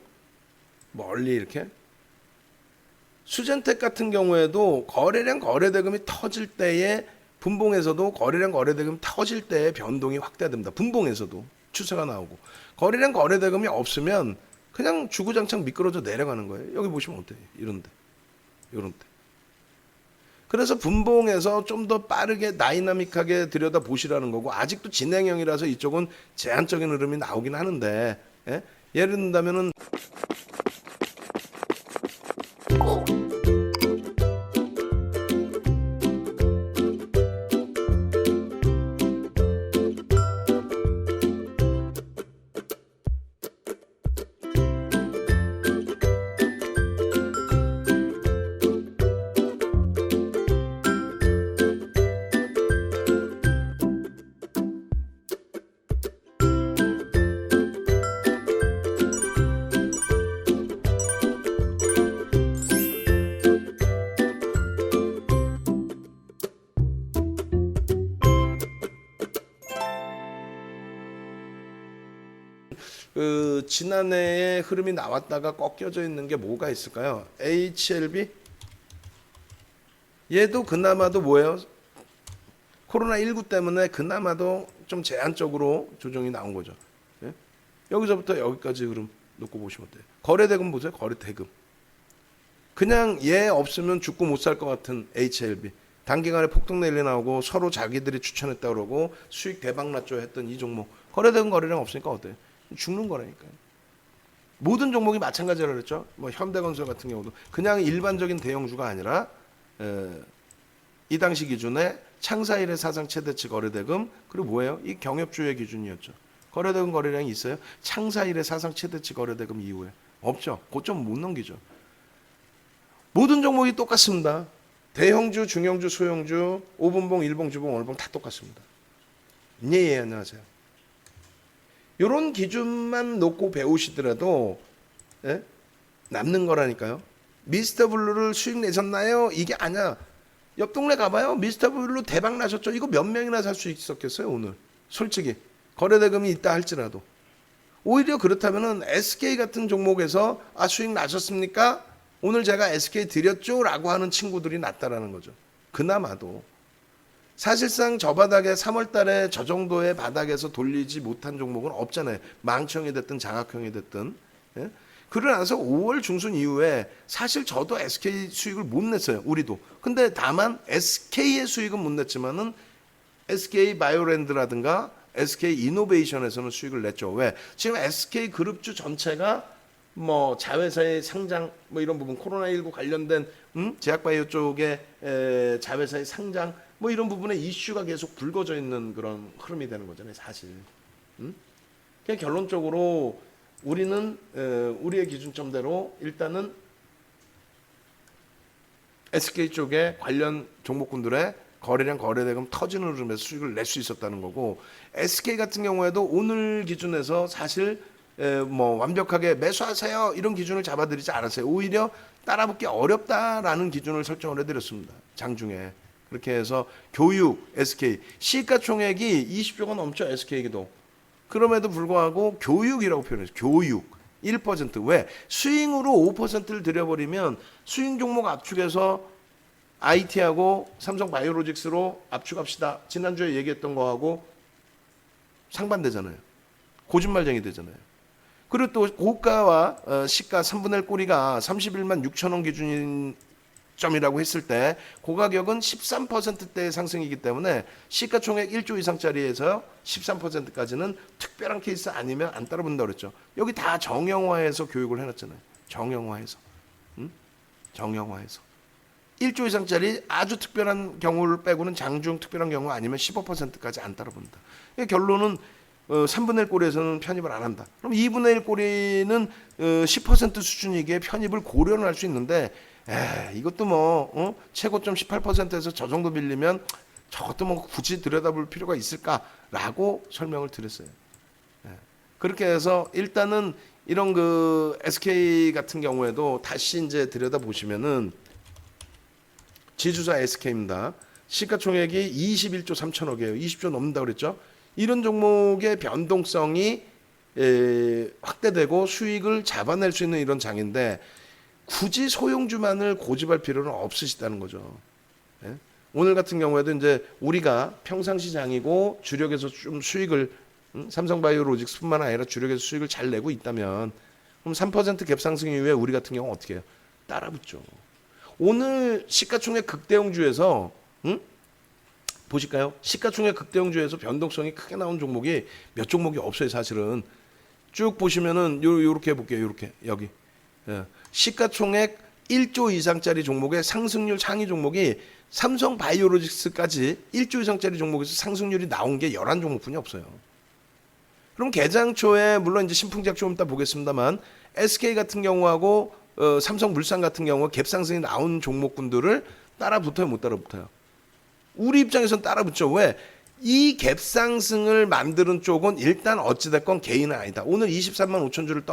멀리 이렇게. 수젠텍 같은 경우에도 거래량 거래대금이 터질 때에 분봉에서도 거래량 거래대금이 터질 때의 변동이 확대됩니다. 분봉에서도 추세가 나오고, 거래량 거래대금이 없으면 그냥 주구장창 미끄러져 내려가는 거예요. 여기 보시면 어때요? 이런데, 이런 때. 그래서 분봉해서 좀 더 빠르게 다이나믹하게 들여다 보시라는 거고, 아직도 진행형이라서 이쪽은 제한적인 흐름이 나오긴 하는데, 예? 예를 든다면은 그 지난해에 흐름이 나왔다가 꺾여져 있는 게 뭐가 있을까요? HLB 얘도 그나마도 뭐예요? 코로나19 때문에 그나마도 좀 제한적으로 조정이 나온 거죠. 예? 여기서부터 여기까지 흐름 놓고 보시면 돼요. 거래대금 보세요. 거래대금. 그냥 얘 없으면 죽고 못 살 것 같은 HLB. 단기간에 폭등 내리 나오고 서로 자기들이 추천했다 그러고 수익 대박 났죠 했던 이 종목. 거래대금 거래량 없으니까 어때요? 죽는 거라니까요. 모든 종목이 마찬가지라 그랬죠. 뭐 현대건설 같은 경우도 그냥 일반적인 대형주가 아니라 이 당시 기준에 창사 이래 사상 최대치 거래대금, 그리고 뭐예요? 이 경협주의 기준이었죠. 거래대금 거래량이 있어요? 창사 이래 사상 최대치 거래대금 이후에 없죠. 고점 못 넘기죠. 모든 종목이 똑같습니다. 대형주, 중형주, 소형주, 5분봉, 1봉, 주봉, 월봉 다 똑같습니다. 예, 안녕하세요. 이런 기준만 놓고 배우시더라도 남는 거라니까요. 미스터 블루를 수익 내셨나요? 이게 아니야. 옆 동네 가봐요. 미스터 블루 대박 나셨죠? 이거 몇 명이나 살 수 있었겠어요 오늘? 솔직히 거래대금이 있다 할지라도. 오히려 그렇다면은 SK 같은 종목에서 수익 나셨습니까? 오늘 제가 SK 드렸죠? 라고 하는 친구들이 낫다라는 거죠. 그나마도. 사실상 저 바닥에 3월 달에 저 정도의 바닥에서 돌리지 못한 종목은 없잖아요. 망청이 됐든 장악형이 됐든. 예? 그러고 나서 5월 중순 이후에 사실 저도 SK 수익을 못 냈어요. 우리도. 근데 다만 SK의 수익은 못 냈지만은 SK 바이오랜드라든가 SK 이노베이션에서는 수익을 냈죠. 왜? 지금 SK 그룹주 전체가 뭐 자회사의 상장 뭐 이런 부분, 코로나19 관련된 제약바이오 쪽의 자회사의 상장 뭐 이런 부분에 이슈가 계속 불거져 있는 그런 흐름이 되는 거잖아요, 사실. 그냥 결론적으로 우리는 우리의 기준점대로 일단은 SK 쪽에 관련 종목군들의 거래량 거래대금 터지는 흐름에서 수익을 낼 수 있었다는 거고, SK 같은 경우에도 오늘 기준에서 사실 뭐 완벽하게 매수하세요 이런 기준을 잡아드리지 않았어요. 오히려 따라붙기 어렵다라는 기준을 설정을 해드렸습니다. 장중에. 그렇게 해서 교육 SK 시가총액이 20조가 넘죠. SK에도. 그럼에도 불구하고 교육이라고 표현했어요. 교육 1%. 왜? 스윙으로 5%를 들여버리면 스윙 종목 압축해서 IT하고 삼성바이오로직스로 압축합시다. 지난주에 얘기했던 거하고 상반되잖아요. 고준말쟁이 되잖아요. 그리고 또 고가와 시가 3분의 1 꼬리가 31만 6천 원 기준인 점이라고 했을 때 고가격은 13%대의 상승이기 때문에 시가총액 1조 이상짜리에서 13%까지는 특별한 케이스 아니면 안 따라붙는다고 그랬죠. 여기 다 정형화해서 교육을 해놨잖아요. 정형화해서. 정형화해서. 1조 이상짜리 아주 특별한 경우를 빼고는 장중 특별한 경우 아니면 15%까지 안 따라붙는다. 결론은 3분의 1 꼬리에서는 편입을 안 한다. 그럼 2분의 1 꼬리는 10% 수준이기에 편입을 고려는 할 수 있는데 이것도 뭐 최고점 18%에서 저 정도 밀리면 저것도 뭐 굳이 들여다볼 필요가 있을까라고 설명을 드렸어요. 그렇게 해서 일단은 이런 그 SK 같은 경우에도 다시 이제 들여다 보시면은 지주사 SK입니다. 시가총액이 21조 3천억이에요. 20조 넘는다 그랬죠. 이런 종목의 변동성이 확대되고 수익을 잡아낼 수 있는 이런 장인데 굳이 소형주만을 고집할 필요는 없으시다는 거죠. 예? 오늘 같은 경우에도 이제 우리가 평상시장이고 주력에서 좀 수익을 삼성바이오로직스뿐만 아니라 주력에서 수익을 잘 내고 있다면 그럼 3% 갭상승 이후에 우리 같은 경우 어떻게 해요? 따라붙죠. 오늘 시가총액 극대형주에서 보실까요? 시가총액 극대형주에서 변동성이 크게 나온 종목이 몇 종목이 없어요, 사실은. 쭉 보시면은 요렇게 해볼게요. 요렇게 여기 시가총액 1조 이상짜리 종목의 상승률 상위 종목이 삼성바이오로직스까지 1조 이상짜리 종목에서 상승률이 나온 게 11종목뿐이 없어요. 그럼 개장 초에 물론 이제 신풍제약 좀 이따 보겠습니다만 SK 같은 경우하고 삼성물산 같은 경우 갭 상승이 나온 종목군들을 따라 붙어요, 못 따라 붙어요? 우리 입장에서는 따라 붙죠. 왜? 이 갭 상승을 만드는 쪽은 일단 어찌됐건 개인은 아니다. 오늘 23만 5천 주를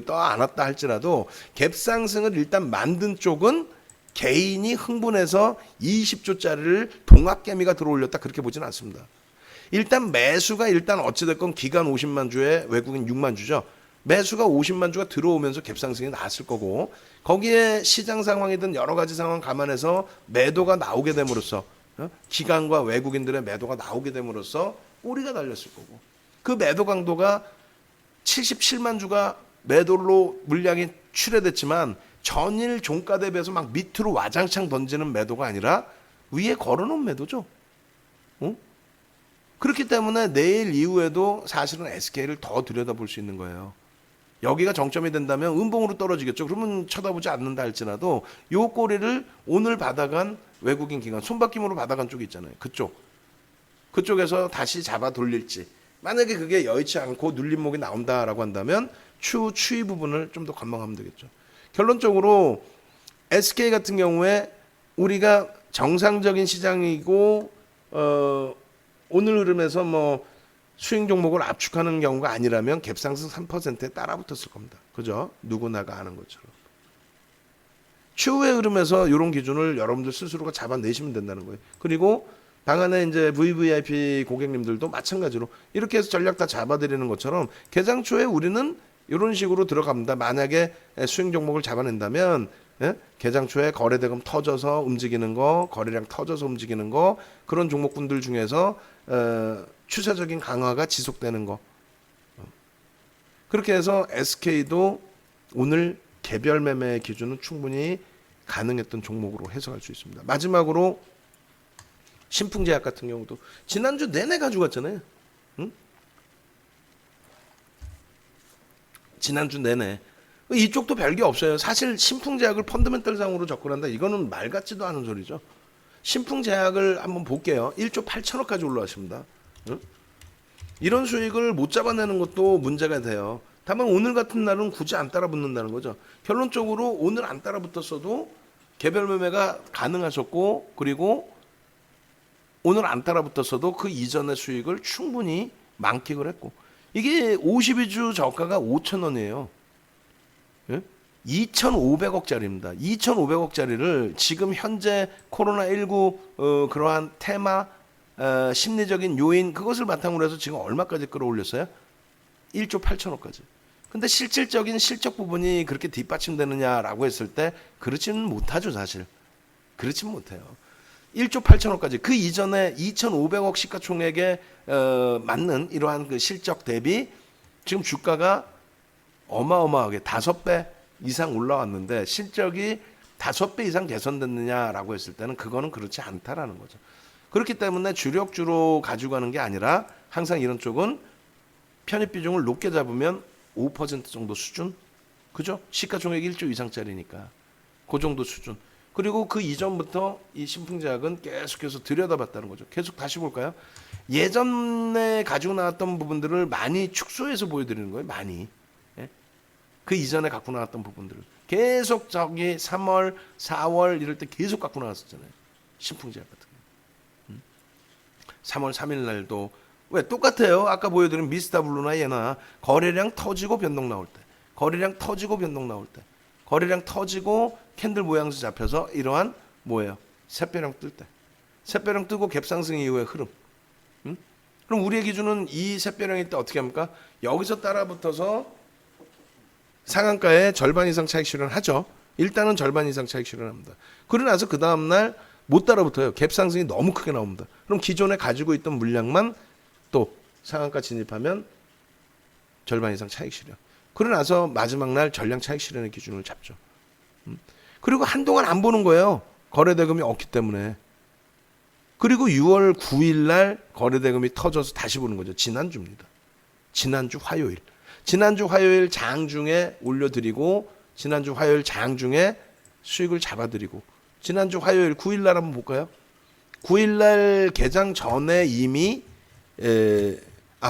떠 안았다 할지라도 갭 상승을 일단 만든 쪽은 개인이 흥분해서 20조짜리를 동학개미가 들어올렸다 그렇게 보지는 않습니다. 일단 매수가 일단 어찌됐건 기간 50만 주에 외국인 6만 주죠. 매수가 50만 주가 들어오면서 갭상승이 나왔을 거고 거기에 시장 상황이든 여러 가지 상황 감안해서 매도가 나오게 됨으로써 기관과 외국인들의 매도가 나오게 됨으로써 꼬리가 달렸을 거고 그 매도 강도가 77만 주가 매도로 물량이 출회됐지만 전일 종가 대비해서 막 밑으로 와장창 던지는 매도가 아니라 위에 걸어놓은 매도죠. 그렇기 때문에 내일 이후에도 사실은 SK를 더 들여다볼 수 있는 거예요. 여기가 정점이 된다면 음봉으로 떨어지겠죠. 그러면 쳐다보지 않는다 할지라도 요 꼬리를 오늘 받아간 외국인 기관 손바뀜으로 받아간 쪽이 있잖아요. 그쪽에서 다시 잡아 돌릴지 만약에 그게 여의치 않고 눌림목이 나온다라고 한다면 추이 부분을 좀 더 관망하면 되겠죠. 결론적으로 SK 같은 경우에 우리가 정상적인 시장이고 오늘 흐름에서 뭐 수익 종목을 압축하는 경우가 아니라면 갭상승 3%에 따라 붙었을 겁니다. 그죠? 누구나가 아는 것처럼. 추후의 흐름에서 이런 기준을 여러분들 스스로가 잡아내시면 된다는 거예요. 그리고 당연히 이제 VVIP 고객님들도 마찬가지로 이렇게 해서 전략 다 잡아드리는 것처럼 개장 초에 우리는 이런 식으로 들어갑니다. 만약에 수익 종목을 잡아낸다면 개장 초에 거래대금 터져서 움직이는 거, 거래량 터져서 움직이는 거 그런 종목군들 중에서 추세적인 강화가 지속되는 거. 그렇게 해서 SK도 오늘 개별 매매 기준은 충분히 가능했던 종목으로 해석할 수 있습니다. 마지막으로 신풍제약 같은 경우도 지난주 내내 가지고 갔잖아요. 응? 지난주 내내. 이쪽도 별게 없어요. 사실 신풍제약을 펀더멘털상으로 접근한다. 이거는 말 같지도 않은 소리죠. 신풍제약을 한번 볼게요. 1조 8천억까지 올라왔습니다. 응? 이런 수익을 못 잡아내는 것도 문제가 돼요. 다만 오늘 같은 날은 굳이 안 따라 붙는다는 거죠. 결론적으로 오늘 안 따라 붙었어도 개별 매매가 가능하셨고 그리고 오늘 안 따라 붙었어도 그 이전의 수익을 충분히 만끽을 했고 이게 52주 저가가 5,000원이에요. 예? 2,500억짜리입니다. 2,500억짜리를 지금 현재 코로나19 그러한 테마 심리적인 요인 그것을 바탕으로 해서 지금 얼마까지 끌어올렸어요? 1조 8천억까지. 근데 실질적인 실적 부분이 그렇게 뒷받침되느냐라고 했을 때 그렇지는 못하죠, 사실. 그렇지는 못해요. 1조 8천억까지 그 이전에 2,500억 시가총액에 맞는 이러한 그 실적 대비 지금 주가가 어마어마하게 5배 이상 올라왔는데 실적이 5배 이상 개선됐느냐라고 했을 때는 그거는 그렇지 않다라는 거죠. 그렇기 때문에 주력주로 가지고 가는 게 아니라 항상 이런 쪽은 편입 비중을 높게 잡으면 5% 정도 수준, 그죠? 시가총액 1조 이상짜리니까 그 정도 수준. 그리고 그 이전부터 이 신풍제약은 계속해서 들여다봤다는 거죠. 계속 다시 볼까요? 예전에 가지고 나왔던 부분들을 많이 축소해서 보여드리는 거예요. 많이. 예? 그 이전에 갖고 나왔던 부분들을 계속 저기 3월, 4월 이럴 때 계속 갖고 나왔었잖아요. 신풍제약 같은 거. 3월 3일 날도 왜 똑같아요. 아까 보여드린 미스터블루나 얘나 거래량 터지고 변동 나올 때, 거래량 터지고 변동 나올 때, 거래량 터지고 캔들 모양수 잡혀서 이러한 뭐예요? 샛별형 뜰 때, 샛별형 뜨고 갭상승 이후의 흐름. 그럼 우리의 기준은 이 샛별형일 때 어떻게 합니까? 여기서 따라붙어서 상한가의 절반 이상 차익 실현하죠. 일단은 절반 이상 차익 실현합니다. 그러고 나서 그 다음날 못 따라붙어요. 갭상승이 너무 크게 나옵니다. 그럼 기존에 가지고 있던 물량만 또 상한가 진입하면 절반 이상 차익 실현. 그러고 나서 마지막 날 전량 차익 실현의 기준을 잡죠. 그리고 한동안 안 보는 거예요. 거래대금이 없기 때문에. 그리고 6월 9일 날 거래대금이 터져서 다시 보는 거죠. 지난주입니다. 지난주 화요일. 지난주 화요일 장중에 올려드리고 지난주 화요일 장중에 수익을 잡아드리고 지난주 화요일 9일 날 한번 볼까요? 9일 날 개장 전에 이미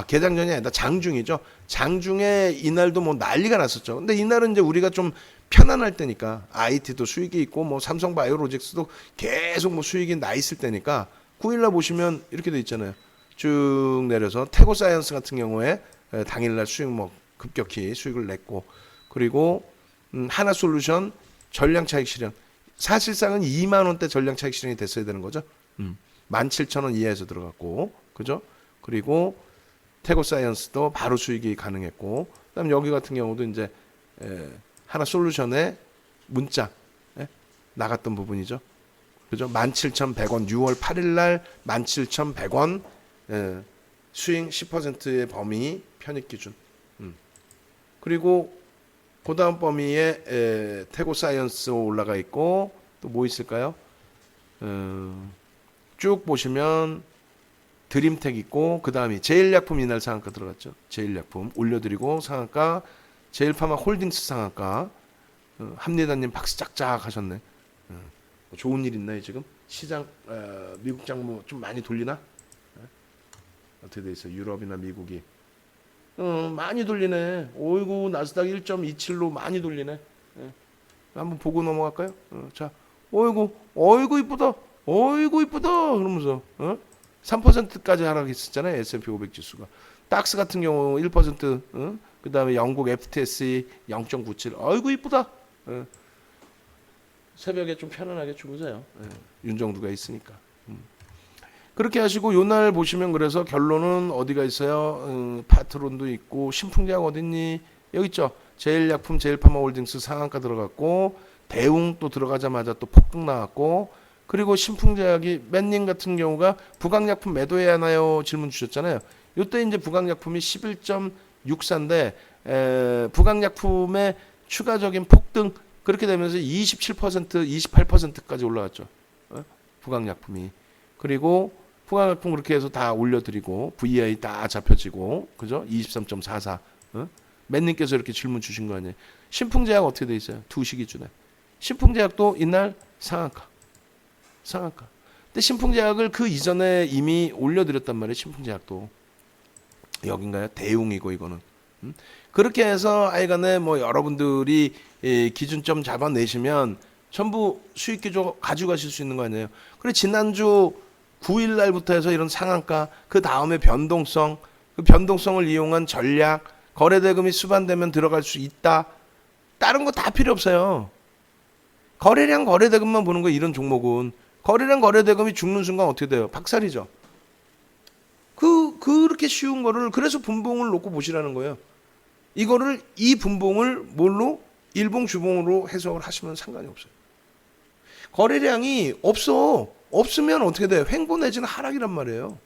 개장 전이 아니다. 장중이죠. 장중에 이날도 뭐 난리가 났었죠. 근데 이날은 이제 우리가 좀 편안할 때니까 IT도 수익이 있고 뭐 삼성바이오로직스도 계속 뭐 수익이 나 있을 때니까 9일날 보시면 이렇게 돼 있잖아요. 쭉 내려서 태고사이언스 같은 경우에 당일날 수익 뭐 급격히 수익을 냈고 그리고 하나솔루션 전량차익 실현 사실상은 2만 원대 전량차익 실현이 됐어야 되는 거죠. 17,000원 이하에서 들어갔고 그죠? 그리고 태고사이언스도 바로 수익이 가능했고 그다음 여기 같은 경우도 이제 하나솔루션의 문자 나갔던 부분이죠. 그죠? 17,100원 6월 8일 날 17,100원 수익 10%의 범위 편입 기준. 그리고 그 다음 범위에 태고사이언스 올라가 있고 또 뭐 있을까요? 쭉 보시면 드림텍 있고 그 다음이 제일약품 이날 상한가 들어갔죠. 제일약품 올려드리고 상한가 제일파마 홀딩스 상한가 합리다님 박수 짝짝 하셨네. 좋은 일 있나요 지금? 시장 미국 장뭐 좀 많이 돌리나? 어떻게 돼 있어? 유럽이나 미국이 많이 돌리네. 어이구 나스닥 1.27로 많이 돌리네. 한번 보고 넘어갈까요? 자, 어이구 이쁘다. 어이구 이쁘다. 그러면서 3%까지 하락했었잖아요. S&P 500 지수가. 닥스 같은 경우 1%, 그 다음에 영국 FTSE 0.97. 어이구 이쁘다. 새벽에 좀 편안하게 주무세요. 윤정두가 있으니까. 그렇게 하시고 요날 보시면 그래서 결론은 어디가 있어요? 파트론도 있고 신풍제약 어딨니? 여기 있죠. 제일약품 제일파마홀딩스 상한가 들어갔고 대웅 또 들어가자마자 또 폭등 나왔고 그리고 신풍제약이 맨님 같은 경우가 부강약품 매도해야 하나요? 질문 주셨잖아요. 요때 이제 부강약품이 11.64인데 부강약품의 추가적인 폭등 그렇게 되면서 27%, 28%까지 올라갔죠. 부강약품이. 그리고 부강약품 그렇게 해서 다 올려드리고 VI 다 잡혀지고 그죠? 23.44. 맨님께서 이렇게 질문 주신 거 아니에요. 신풍제약 어떻게 돼 있어요? 2시 기준에. 신풍제약도 이날 상한가. 근데 신풍제약을 그 이전에 이미 올려드렸단 말이에요. 신풍제약도. 여긴가요? 대웅이고 이거는. 그렇게 해서 하여간에 뭐 여러분들이 기준점 잡아내시면 전부 수익 기조 가져가실 수 있는 거 아니에요. 그래 지난주 9일 날부터 해서 이런 상한가 그 다음에 변동성 그 변동성을 이용한 전략 거래대금이 수반되면 들어갈 수 있다. 다른 거 다 필요 없어요. 거래량 거래대금만 보는 거 이런 종목은 거래량 거래대금이 죽는 순간 어떻게 돼요? 박살이죠. 그렇게 쉬운 거를 그래서 분봉을 놓고 보시라는 거예요. 이거를 이 분봉을 뭘로 일봉 주봉으로 해석을 하시면 상관이 없어요. 거래량이 없으면 어떻게 돼요? 횡보 내지는 하락이란 말이에요.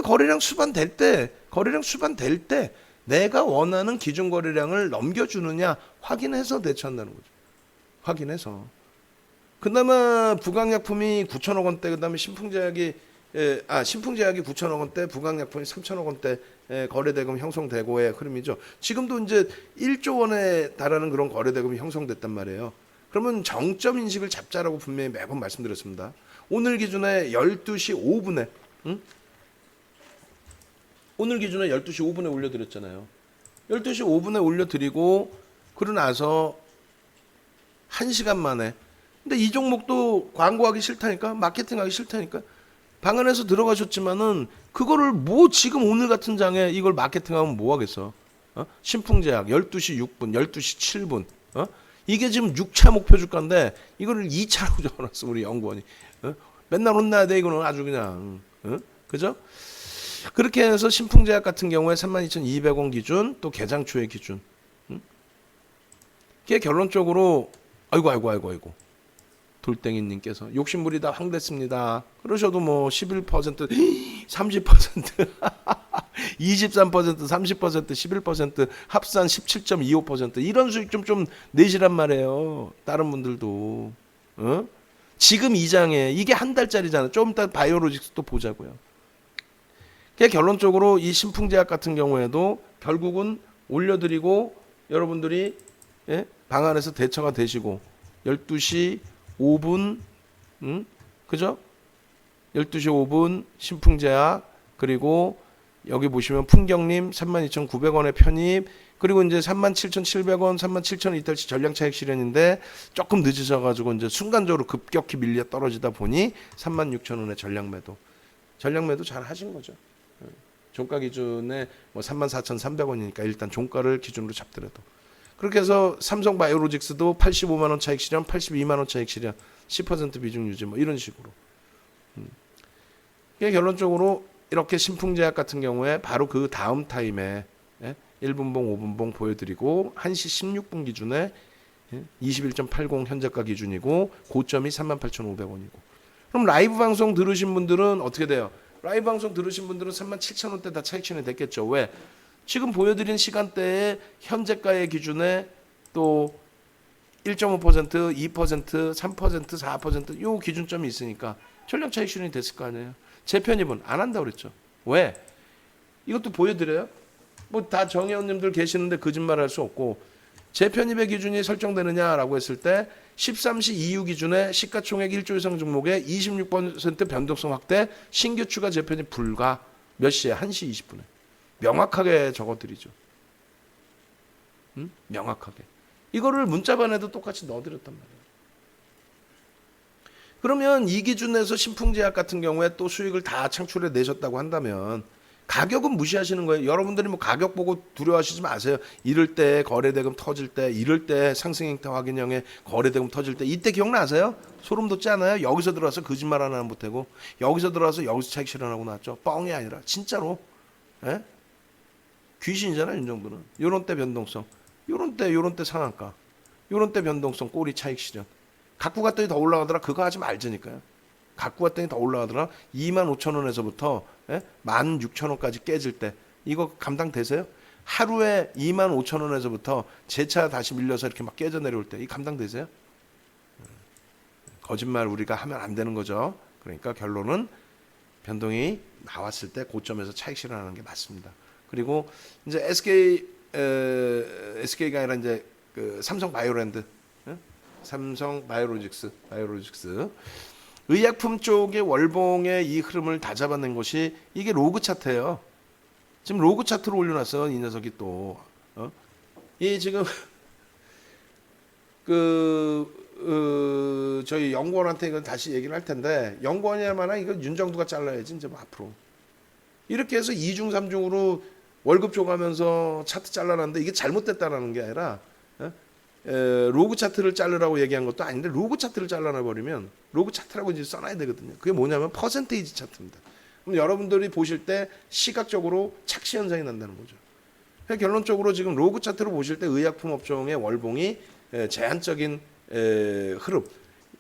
거래량 수반될 때 내가 원하는 기준 거래량을 넘겨주느냐 확인해서 대처한다는 거죠. 확인해서. 그나마 부강약품이 9천억 원대, 그다음에 신풍제약이 9천억 원대, 부강약품이 3천억 원대 거래대금 형성되고의 흐름이죠. 지금도 이제 1조 원에 달하는 그런 거래대금이 형성됐단 말이에요. 그러면 정점 인식을 잡자라고 분명히 매번 말씀드렸습니다. 오늘 기준에 12시 5분에 오늘 기준에 12시 5분에 올려드렸잖아요. 12시 5분에 올려드리고 그러고 나서 1시간 만에 근데 이 종목도 광고하기 싫다니까 마케팅하기 싫다니까 방 안에서 들어가셨지만은 그거를 뭐 지금 오늘 같은 장에 이걸 마케팅하면 뭐 하겠어. 신풍제약 12시 6분 12시 7분 이게 지금 6차 목표 주가인데 이거를 2차로 적어놨어 우리 연구원이. 맨날 혼나야 돼 이거는 아주 그냥. 그죠? 그렇게 해서 신풍제약 같은 경우에 32,200원 기준 또 개장 초의 기준. 그게 결론적으로 아이고 돌덩이님께서 욕심부리다 황됐습니다. 그러셔도 뭐 11% 30% 23%, 30%, 11%, 합산 17.25% 이런 수익 좀 내시란 말이에요. 다른 분들도. 어? 지금 이 장에 이게 한 달짜리잖아. 좀 이따 바이오로직스 또 보자고요. 그러니까 결론적으로 이 신풍제약 같은 경우에도 결국은 올려드리고 여러분들이 예? 방 안에서 대처가 되시고 12시 5분 그죠? 12시 5분 신풍제약 그리고 여기 보시면 풍경님 32,900원의 편입 그리고 이제 37,700원 37,000원 이탈치 전량차익 실현인데 조금 늦으셔가지고 이제 순간적으로 급격히 밀려 떨어지다 보니 36,000원의 전량매도 잘 하신 거죠. 종가 기준에 뭐 34,300원이니까 일단 종가를 기준으로 잡더라도 그렇게 해서 삼성 바이오로직스도 85만 원 차익 실현, 82만 원 차익 실현, 10% 비중 유지 뭐 이런 식으로. 결론적으로 이렇게 신풍제약 같은 경우에 바로 그 다음 타임에 1분봉, 5분봉 보여드리고 1시 16분 기준에 21.80 현재가 기준이고 고점이 38,500원이고 그럼 라이브 방송 들으신 분들은 어떻게 돼요? 라이브 방송 들으신 분들은 37,000원대 다 차익 실현이 됐겠죠. 왜? 지금 보여드린 시간대에 현재가의 기준에 또 1.5%, 2%, 3%, 4%요 기준점이 있으니까 전량 차익 실현이 됐을 거 아니에요. 재편입은 안 한다고 그랬죠. 왜? 이것도 보여드려요. 뭐 다 정의원님들 계시는데 거짓말할 수 없고 재편입의 기준이 설정되느냐라고 했을 때 13시 이후 기준에 시가총액 1조 이상 종목에 26% 변동성 확대 신규 추가 재편입 불가 몇 시에? 1시 20분에. 명확하게 적어드리죠. 명확하게. 이거를 문자반에도 똑같이 넣어드렸단 말이에요. 그러면 이 기준에서 신풍제약 같은 경우에 또 수익을 다 창출해 내셨다고 한다면 가격은 무시하시는 거예요. 여러분들이 뭐 가격 보고 두려워하시지 마세요. 이럴 때 거래대금 터질 때, 이럴 때 상승행태 확인형에 거래대금 터질 때 이때 기억나세요? 소름 돋지 않아요? 여기서 들어와서 거짓말 하나 못하고 여기서 들어와서 여기서 차익 실현하고 나왔죠. 뻥이 아니라 진짜로. 예? 귀신이잖아요. 이 정도는. 요런 때 변동성. 요런 때 상한가. 요런 때 변동성 꼬리 차익 실현. 갖고 갔더니 더 올라가더라. 그거 하지 말자니까요. 갖고 갔더니 더 올라가더라. 25,000원에서부터 16,000원까지 깨질 때 이거 감당되세요? 하루에 25,000원에서부터 제 차 다시 밀려서 이렇게 막 깨져 내려올 때 이 감당되세요? 거짓말 우리가 하면 안 되는 거죠. 그러니까 결론은 변동이 나왔을 때 고점에서 차익 실현하는 게 맞습니다. 그리고 이제 SK가 아니라 이제 그 삼성 바이오랜드, 삼성 바이오로직스 의약품 쪽의 월봉의 이 흐름을 다 잡아낸 것이 이게 로그 차트예요. 지금 로그 차트로 올려놨어 이 녀석이 또. 이 지금 저희 연구원한테 이건 다시 얘기를 할 텐데 연구원이야말로 이거 윤정두가 잘라야지 이제 뭐 앞으로. 이렇게 해서 2중 3중으로 월급 줘가면서 차트 잘라놨는데 이게 잘못됐다라는 게 아니라 로그 차트를 자르라고 얘기한 것도 아닌데 로그 차트를 잘라놔 버리면 로그 차트라고 이제 써놔야 되거든요. 그게 뭐냐면 퍼센테이지 차트입니다. 그럼 여러분들이 보실 때 시각적으로 착시 현상이 난다는 거죠. 그러니까 결론적으로 지금 로그 차트로 보실 때 의약품 업종의 월봉이 제한적인 흐름.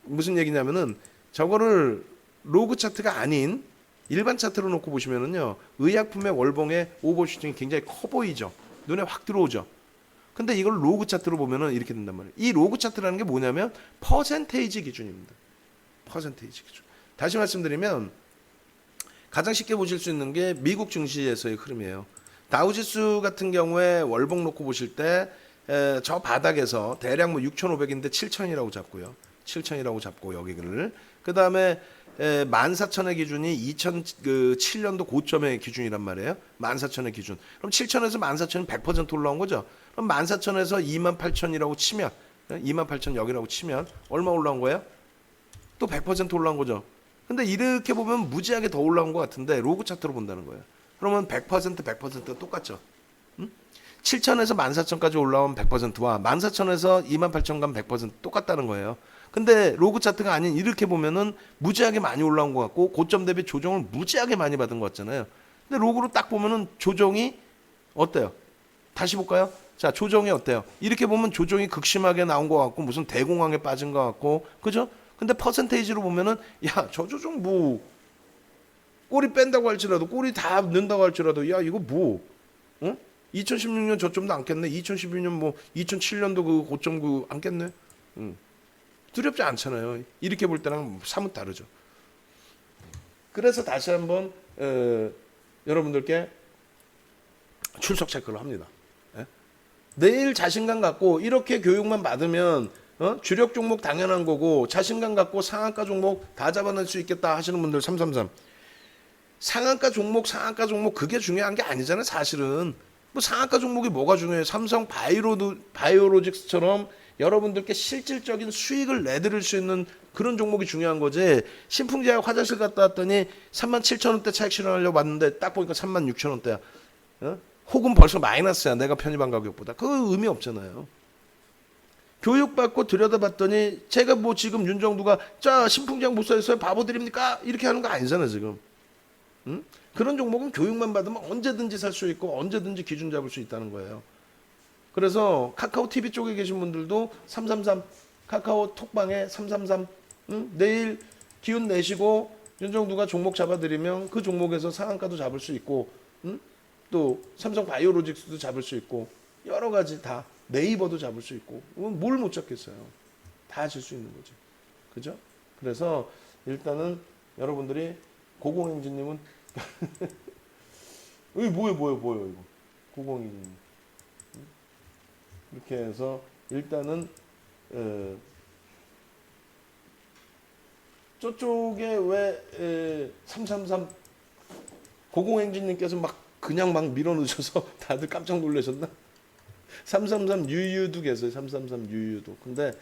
무슨 얘기냐면은 저거를 로그 차트가 아닌 일반 차트로 놓고 보시면은요 의약품의 월봉의 오버슈팅이 굉장히 커 보이죠. 눈에 확 들어오죠. 근데 이걸 로그 차트로 보면은 이렇게 된단 말이에요. 이 로그 차트라는 게 뭐냐면 퍼센테이지 기준입니다. 퍼센테이지 기준. 다시 말씀드리면 가장 쉽게 보실 수 있는 게 미국 증시에서의 흐름이에요. 다우지수 같은 경우에 월봉 놓고 보실 때 저 바닥에서 대략 뭐 6,500인데 7,000이라고 잡고요. 7,000이라고 잡고 여기를 그다음에 14,000의 기준이 2007년도 고점의 기준이란 말이에요. 14,000의 기준. 그럼 7,000에서 14,000은 100% 올라온 거죠. 그럼 14,000에서 28,000이라고 치면 28,000 여기라고 치면 얼마 올라온 거예요? 또 100% 올라온 거죠. 근데 이렇게 보면 무지하게 더 올라온 것 같은데 로그 차트로 본다는 거예요. 그러면 100%가 똑같죠. 7,000에서 14,000까지 올라온 100%와 14,000에서 28,000 간 100% 똑같다는 거예요. 근데 로그 차트가 아닌 이렇게 보면은 무지하게 많이 올라온 것 같고 고점 대비 조정을 무지하게 많이 받은 것 같잖아요. 근데 로그로 딱 보면은 조정이 어때요? 다시 볼까요? 자, 조정이 어때요? 이렇게 보면 조정이 극심하게 나온 것 같고 무슨 대공황에 빠진 것 같고 그죠? 근데 퍼센테이지로 보면은 야, 저 조정 뭐 꼬리 뺀다고 할지라도 꼬리 다 넣는다고 할지라도 야 이거 뭐 2016년 저점도 안겠네. 2012년 뭐 2007년도 그 고점 그 안겠네. 두렵지 않잖아요. 이렇게 볼 때랑 사뭇 다르죠. 그래서 다시 한번 여러분들께 출석 체크를 합니다. 예? 내일 자신감 갖고 이렇게 교육만 받으면 주력 종목 당연한 거고 자신감 갖고 상한가 종목 다 잡아낼 수 있겠다 하시는 분들 333. 상한가 종목 그게 중요한 게 아니잖아요. 사실은 뭐 상한가 종목이 뭐가 중요해요. 삼성 바이오로직스처럼 여러분들께 실질적인 수익을 내드릴 수 있는 그런 종목이 중요한 거지. 신풍제약 화장실 갔다 왔더니 37,000원대 차익 실현하려고 왔는데 딱 보니까 36,000원대야. 혹은 벌써 마이너스야. 내가 편입한 가격보다. 그거 의미 없잖아요. 교육받고 들여다봤더니 제가 뭐 지금 윤정두가 자 신풍제약 못 사겠어요 바보들입니까? 이렇게 하는 거 아니잖아요 지금. 그런 종목은 교육만 받으면 언제든지 살 수 있고 언제든지 기준 잡을 수 있다는 거예요. 그래서 카카오 TV 쪽에 계신 분들도 333 카카오 톡방에 333 내일 기운 내시고 윤정두가 종목 잡아드리면 그 종목에서 상한가도 잡을 수 있고 또 삼성 바이오로직스도 잡을 수 있고 여러 가지 다 네이버도 잡을 수 있고 뭘 못 잡겠어요. 다 하실 수 있는 거죠. 그죠? 그래서 일단은 여러분들이 고공행진님은 여기 뭐예요 이거 고공행진님 이렇게 해서 일단은 저쪽에 왜 333 고공행진님께서 막 그냥 막 밀어넣으셔서 다들 깜짝 놀라셨나? 333 유유도 계세요. 333 유유도. 근데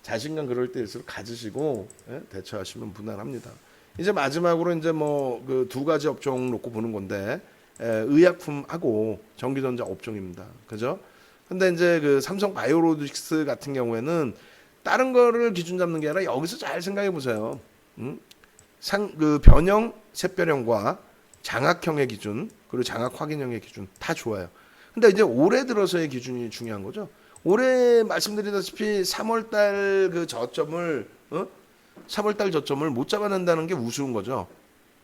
자신감 그럴 때일수록 가지시고 대처하시면 무난합니다. 이제 마지막으로 이제 뭐 그 두 가지 업종 놓고 보는 건데 의약품하고 전기전자 업종입니다. 그죠? 근데 이제 그 삼성 바이오로직스 같은 경우에는 다른 거를 기준 잡는 게 아니라 여기서 잘 생각해 보세요. 그 변형, 샛별형과 장악형의 기준 그리고 장악 확인형의 기준 다 좋아요. 근데 이제 올해 들어서의 기준이 중요한 거죠. 올해 말씀드리다시피 3월달 그 저점을 3월달 저점을 못 잡아낸다는 게 우스운 거죠.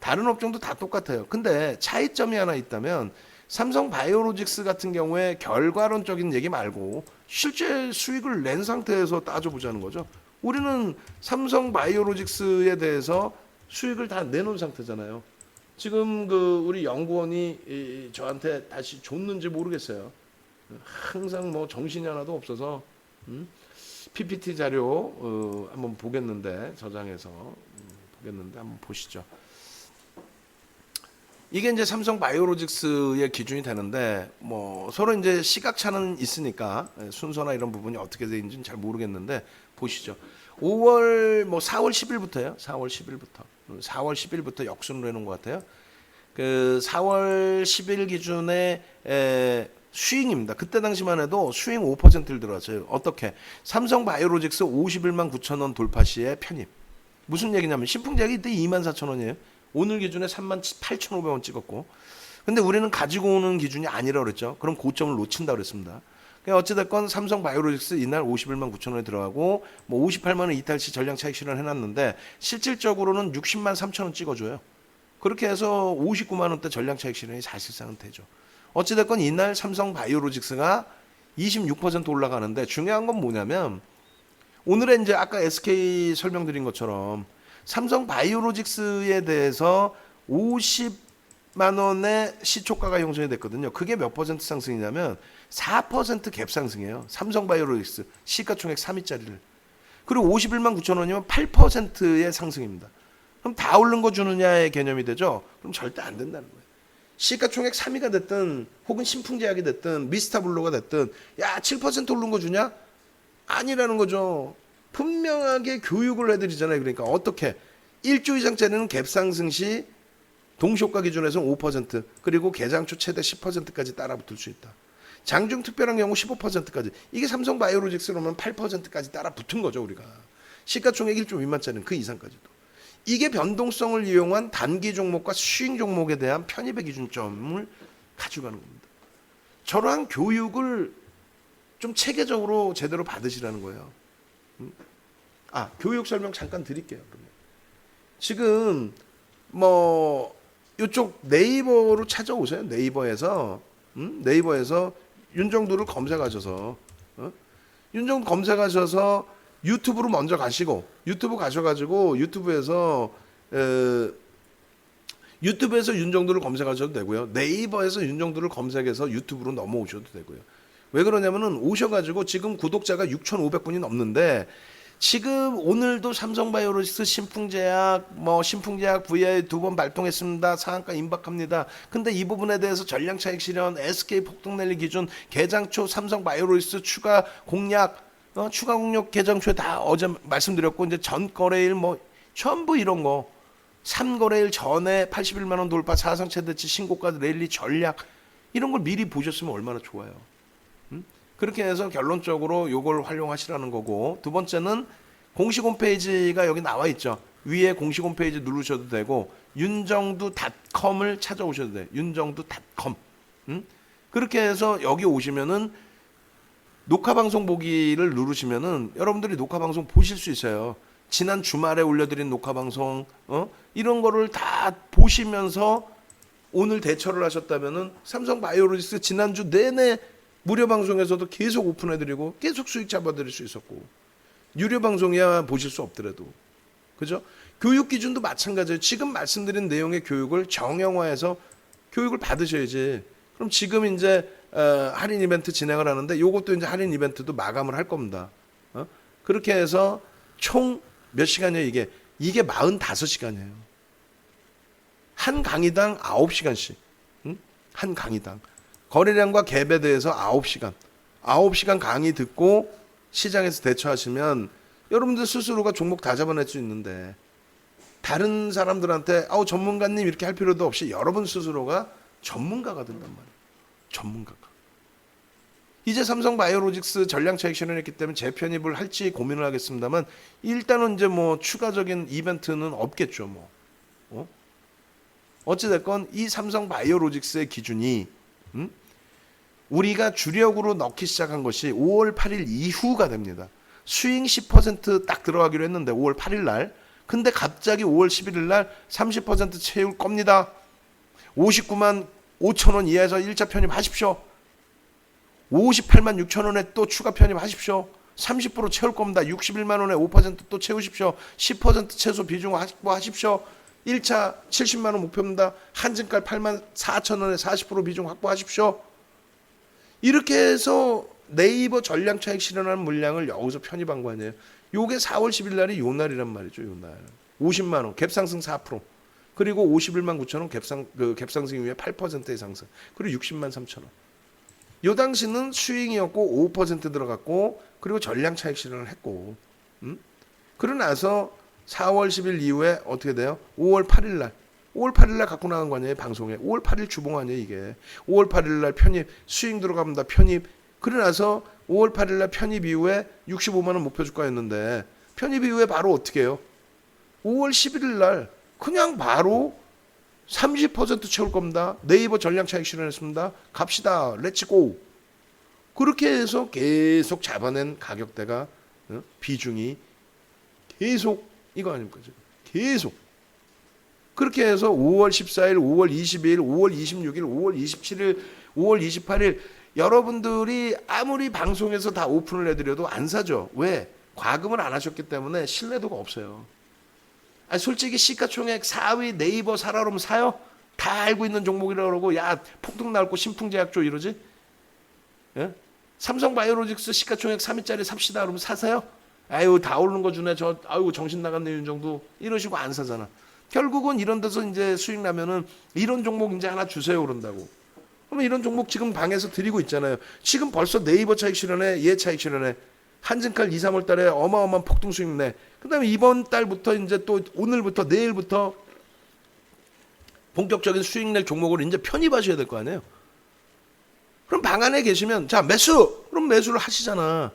다른 업종도 다 똑같아요. 근데 차이점이 하나 있다면 삼성 바이오로직스 같은 경우에 결과론적인 얘기 말고 실제 수익을 낸 상태에서 따져보자는 거죠. 우리는 삼성 바이오로직스에 대해서 수익을 다 내놓은 상태잖아요. 지금 그 우리 연구원이 저한테 다시 줬는지 모르겠어요. 항상 뭐 정신이 하나도 없어서 PPT 자료 한번 보겠는데 저장해서 보겠는데 한번 보시죠. 이게 이제 삼성 바이오로직스의 기준이 되는데 뭐 서로 이제 시각차는 있으니까 순서나 이런 부분이 어떻게 되는지는 잘 모르겠는데 보시죠. 5월 뭐 4월 10일부터요. 4월 10일부터 역순으로 해놓은 것 같아요. 그 4월 10일 기준에 수익입니다. 그때 당시만 해도 수익 5%를 들어왔어요. 어떻게? 삼성 바이오로직스 51만 9천 원 돌파 시에 편입. 무슨 얘기냐면 신풍제약이 이때 2만 4천 원이에요. 오늘 기준에 3만 8,500원 찍었고. 근데 우리는 가지고 오는 기준이 아니라 그랬죠. 그럼 고점을 놓친다 그랬습니다. 어찌됐건 삼성 바이오로직스 이날 51만 9천 원에 들어가고 뭐 58만 원 이탈 시 전량 차익 실현 해놨는데 실질적으로는 60만 3천 원 찍어줘요. 그렇게 해서 59만 원대 전량 차익 실현이 사실상은 되죠. 어찌됐건 이날 삼성 바이오로직스가 26% 올라가는데 중요한 건 뭐냐면 오늘의 이제 아까 SK 설명드린 것처럼 삼성 바이오로직스에 대해서 50만 원의 시초가가 형성이 됐거든요. 그게 몇 퍼센트 상승이냐면 4% 갭 상승이에요. 삼성 바이오로직스 시가총액 3위짜리를. 그리고 51만 9천 원이면 8%의 상승입니다. 그럼 다 오른 거 주느냐의 개념이 되죠. 그럼 절대 안 된다는 거예요. 시가총액 3위가 됐든 혹은 신풍제약이 됐든 미스타블루가 됐든 야 7% 오른 거 주냐? 아니라는 거죠. 분명하게 교육을 해드리잖아요. 그러니까 어떻게 1조 이상짜리는 갭 상승 시 동시효과 기준에서는 5% 그리고 개장초 최대 10%까지 따라붙을 수 있다. 장중 특별한 경우 15%까지. 이게 삼성 바이오로직스로는 8%까지 따라붙은 거죠. 우리가. 시가총액 1조 미만짜리는 그 이상까지도. 이게 변동성을 이용한 단기 종목과 수익 종목에 대한 편입의 기준점을 가지고 가는 겁니다. 저러한 교육을 좀 체계적으로 제대로 받으시라는 거예요. 교육 설명 잠깐 드릴게요. 그러면. 지금 뭐 이쪽 네이버로 찾아오세요. 네이버에서 네이버에서 윤정두를 검색하셔서 윤정두 검색하셔서 유튜브로 먼저 가시고 유튜브 가셔가지고 유튜브에서 윤정두를 검색하셔도 되고요. 네이버에서 윤정두를 검색해서 유튜브로 넘어오셔도 되고요. 왜 그러냐면은 오셔가지고 지금 구독자가 6,500분이 넘는데 지금 오늘도 삼성바이오로직스 신풍제약 VI 2번 발동했습니다. 상한가 임박합니다. 근데 이 부분에 대해서 전량차익 실현, SK 폭등랠리 기준, 개장초 삼성바이오로직스 추가 공략, 추가 공략 개장초에 다 어제 말씀드렸고 이제 전 거래일 전부 이런 거 3거래일 전에 81만 원 돌파, 사상 최대치 신고가 랠리 전략 이런 걸 미리 보셨으면 얼마나 좋아요. 그렇게 해서 결론적으로 요걸 활용하시라는 거고, 두 번째는 공식 홈페이지가 여기 나와 있죠. 위에 공식 홈페이지 누르셔도 되고 윤정두.com을 찾아오셔도 돼요. 윤정두.com. 그렇게 해서 여기 오시면은 녹화 방송 보기를 누르시면은 여러분들이 녹화 방송 보실 수 있어요. 지난 주말에 올려드린 녹화 방송 이런 거를 다 보시면서 오늘 대처를 하셨다면은 삼성바이오로직스 지난주 내내 무료 방송에서도 계속 오픈해드리고 계속 수익 잡아드릴 수 있었고, 유료 방송이야 보실 수 없더라도, 그죠? 교육 기준도 마찬가지예요. 지금 말씀드린 내용의 교육을 정형화해서 교육을 받으셔야지. 그럼 지금 이제 할인 이벤트 진행을 하는데 요것도 이제 할인 이벤트도 마감을 할 겁니다. 그렇게 해서 총 몇 시간이에요 이게? 이게 45시간이에요. 한 강의당 9시간씩. 한 강의당. 거래량과 갭에 대해서 9시간 강의 듣고 시장에서 대처하시면 여러분들 스스로가 종목 다 잡아낼 수 있는데, 다른 사람들한테 전문가님 이렇게 할 필요도 없이 여러분 스스로가 전문가가 된단 말이에요. 전문가가. 이제 삼성바이오로직스 전량차익 실현했기 때문에 재편입을 할지 고민을 하겠습니다만 일단은 이제 추가적인 이벤트는 없겠죠. 어찌됐건 이 삼성바이오로직스의 기준이 우리가 주력으로 넣기 시작한 것이 5월 8일 이후가 됩니다. 스윙 10% 딱 들어가기로 했는데 5월 8일 날. 근데 갑자기 5월 11일 날 30% 채울 겁니다. 59만 5천 원 이하에서 1차 편입하십시오. 58만 6천 원에 또 추가 편입하십시오. 30% 채울 겁니다. 61만 원에 5% 채우십시오. 10% 최소 비중 확보하십시오. 1차 70만 원 목표입니다. 한증가 8만 4천 원에 40% 비중 확보하십시오. 이렇게 해서 네이버 전량차익 실현하는 물량을 여기서 편입한 거 아니에요. 요게 4월 10일 날이 요 날이란 말이죠. 요 날. 50만 원 갭상승 4%. 그리고 51만 9천 원 갭상승 이후에 8%의 상승. 그리고 60만 3천 원. 요 당시는 스윙이었고 5% 들어갔고 그리고 전량차익 실현을 했고. 그러고 나서 4월 10일 이후에 어떻게 돼요? 5월 8일 날. 5월 8일 날 갖고 나간 거 아니에요, 방송에. 5월 8일 주봉 아니에요, 이게. 5월 8일 날 편입, 스윙 들어갑니다, 편입. 그러고 나서 5월 8일 날 편입 이후에 65만 원 목표 주가였는데 편입 이후에 바로 어떻게 해요? 5월 11일 날 그냥 바로 30% 채울 겁니다. 네이버 전량 차익 실현했습니다. 갑시다. 렛츠고. 그렇게 해서 계속 잡아낸 가격대가 비중이 계속 이거 아닙니까? 계속. 그렇게 해서 5월 14일, 5월 22일, 5월 26일, 5월 27일, 5월 28일 여러분들이 아무리 방송에서 다 오픈을 해드려도 안 사죠. 왜? 과금을 안 하셨기 때문에 신뢰도가 없어요. 솔직히 시가총액 4위 네이버 사라 그러면 사요? 다 알고 있는 종목이라고 그러고 야 폭등 나올 거 신풍제약조 이러지? 예? 삼성바이오로직스 시가총액 3위짜리 삽시다 그러면 사세요? 아유 다 오르는 거 주네 아유 정신 나갔네 윤정도 이러시고 안 사잖아. 결국은 이런 데서 이제 수익 나면은 이런 종목 이제 하나 주세요 그런다고. 그러면 이런 종목 지금 방에서 드리고 있잖아요. 지금 벌써 네이버 차익 실현에 얘 차익 실현에 한증칼 2, 3월 달에 어마어마한 폭등 수익 내. 그다음에 이번 달부터 이제 또 오늘부터 내일부터 본격적인 수익 낼 종목을 이제 편입하셔야 될 거 아니에요. 그럼 방 안에 계시면 자 매수. 그럼 매수를 하시잖아.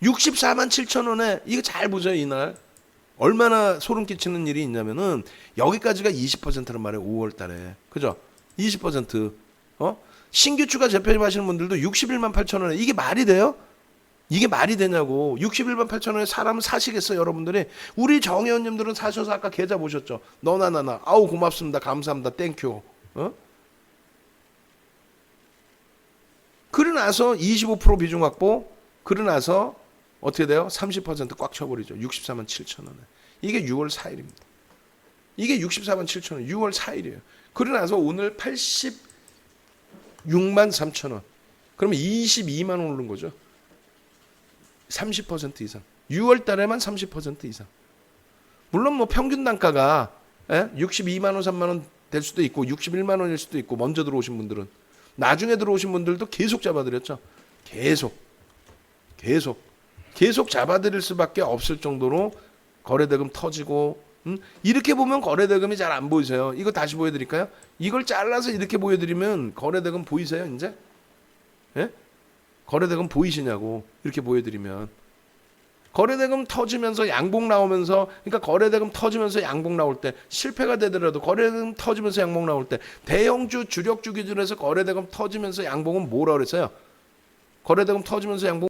64만 7천 원에 이거 잘 보세요 이날. 얼마나 소름 끼치는 일이 있냐면은 여기까지가 20%란 말이에요. 5월 달에. 그죠? 20%. 신규 추가 재편입 하시는 분들도 61만 8천 원에 이게 말이 돼요? 이게 말이 되냐고. 61만 8천 원에 사람은 사시겠어요, 여러분들이? 우리 정의원님들은 사셔서 아까 계좌 보셨죠? 너나 나나. 아우 고맙습니다. 감사합니다. 땡큐. 어? 그러고 나서 25% 비중 확보. 그러고 나서 어떻게 돼요? 30%꽉 쳐버리죠. 64만 7천 원에. 이게 6월 4일입니다. 이게 64만 7천 원. 6월 4일이에요. 그러고 나서 오늘 86만 3천 원. 그러면 22만 원 오른 거죠. 30% 이상. 6월 달에만 30% 이상. 물론 뭐 평균 단가가 62만 원, 3만 원 될 수도 있고 61만 원일 수도 있고 먼저 들어오신 분들은. 나중에 들어오신 분들도 계속 잡아드렸죠. 계속 잡아드릴 수밖에 없을 정도로 거래대금 터지고 이렇게 보면 거래대금이 잘 안 보이세요. 이거 다시 보여드릴까요? 이걸 잘라서 이렇게 보여드리면 거래대금 보이세요 이제? 예? 거래대금 보이시냐고 이렇게 보여드리면. 거래대금 터지면서 양봉 나오면서, 그러니까 거래대금 터지면서 양봉 나올 때, 실패가 되더라도 거래대금 터지면서 양봉 나올 때, 대형주 주력주 기준에서 거래대금 터지면서 양봉은 뭐라 그랬어요? 거래대금 터지면서 양봉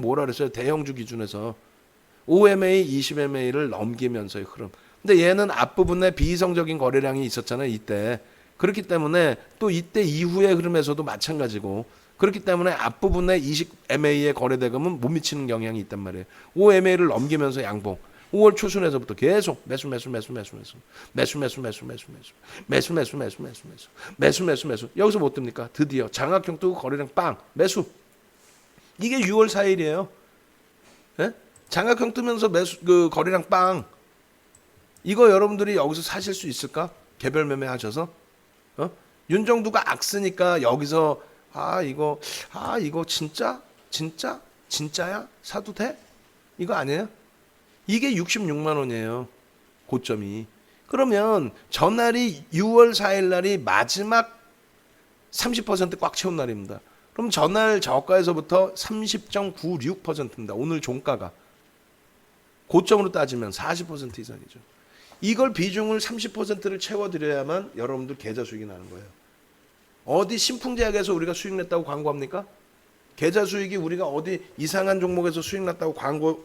뭐라 그랬어요? 대형주 기준에서 OMA, 20MA를 넘기면서의 흐름. 근데 얘는 앞부분에 비이성적인 거래량이 있었잖아요, 이때. 그렇기 때문에 또 이때 이후의 흐름에서도 마찬가지고, 그렇기 때문에 앞부분에 20MA의 거래대금은 못 미치는 경향이 있단 말이에요. OMA를 넘기면서 양봉. 5월 초순에서부터 계속 매수. 여기서 못 듭니까? 드디어 장학형 뜨고 거래량 빵 매수. 이게 6월 4일이에요. 예? 장학형 뜨면서 매수, 거래량 빵. 이거 여러분들이 여기서 사실 수 있을까? 개별 매매 하셔서. 윤정두가 악쓰니까 여기서 이거 진짜야? 사도 돼? 이거 아니에요? 이게 66만 원이에요. 고점이. 그러면 전날이 6월 4일 날이 마지막 30% 꽉 채운 날입니다. 그럼 전날 저가에서부터 30.96%입니다. 오늘 종가가. 고점으로 따지면 40% 이상이죠. 이걸 비중을 30%를 채워드려야만 여러분들 계좌 수익이 나는 거예요. 어디 신풍제약에서 우리가 수익 냈다고 광고합니까? 계좌 수익이 우리가 어디 이상한 종목에서 수익 났다고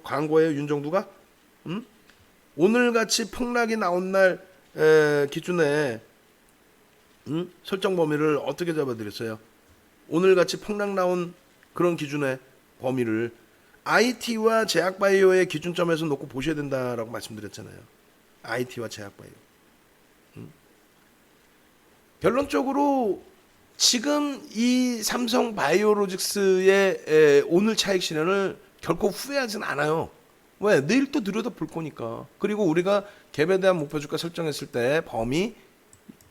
광고해요, 윤정두가? 오늘같이 폭락이 나온 날 기준에 설정 범위를 어떻게 잡아드렸어요? 오늘같이 폭락 나온 그런 기준의 범위를 IT와 제약바이오의 기준점에서 놓고 보셔야 된다라고 말씀드렸잖아요. IT와 제약바이오. 결론적으로 지금 이 삼성바이오로직스의 오늘 차익 실현을 결코 후회하진 않아요. 왜? 내일 또 들여다볼 거니까. 그리고 우리가 갭에 대한 목표주가 설정했을 때 범위,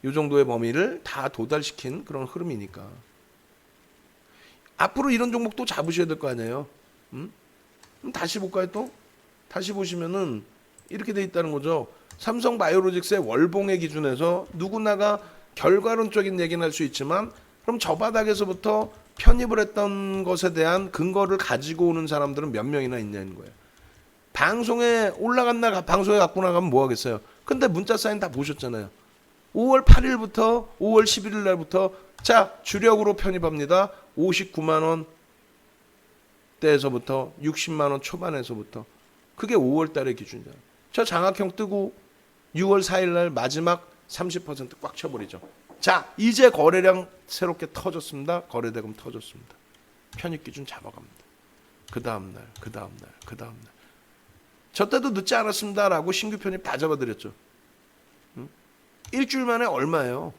이 정도의 범위를 다 도달시킨 그런 흐름이니까. 앞으로 이런 종목 또 잡으셔야 될 거 아니에요. 그럼 다시 볼까요 또? 다시 보시면은 이렇게 돼 있다는 거죠. 삼성바이오로직스의 월봉의 기준에서 누구나가 결과론적인 얘기는 할 수 있지만, 그럼 저 바닥에서부터 편입을 했던 것에 대한 근거를 가지고 오는 사람들은 몇 명이나 있냐는 거예요. 방송에 올라간 날 방송에 갖고 나가면 뭐 하겠어요. 근데 문자 사인 다 보셨잖아요. 5월 8일부터 5월 11일 날부터 자, 주력으로 편입합니다. 59만 원 대에서부터 60만 원 초반에서부터. 그게 5월 달의 기준이잖아요. 저 장학형 뜨고 6월 4일 날 마지막 30% 꽉 쳐버리죠. 자, 이제 거래량 새롭게 터졌습니다. 거래대금 터졌습니다. 편입 기준 잡아갑니다. 그 다음날. 저 때도 늦지 않았습니다라고 신규 편입 다 잡아드렸죠. 일주일 만에 얼마예요?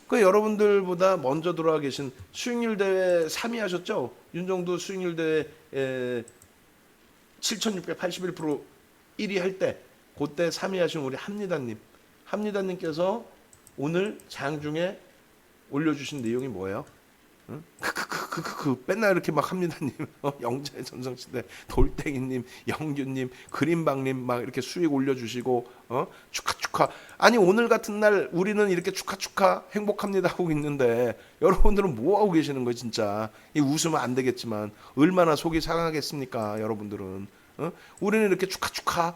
그 여러분들보다 먼저 들어와 계신 수익률 대회 3위 하셨죠? 윤정두 수익률 대회 7,681% 1위 할 때 그때 3위 하신 우리 합니다님께서 오늘 장중에 올려주신 내용이 뭐예요? 응? 맨날 이렇게 막 합니다님, 영자의 전성시대, 돌덩이님, 영규님, 그린방님 막 이렇게 수익 올려주시고, 축하. 아니 오늘 같은 날 우리는 이렇게 축하 행복합니다 하고 있는데 여러분들은 뭐 하고 계시는 거예요 진짜? 이 웃으면 안 되겠지만 얼마나 속이 상하겠습니까 여러분들은? 우리는 이렇게 축하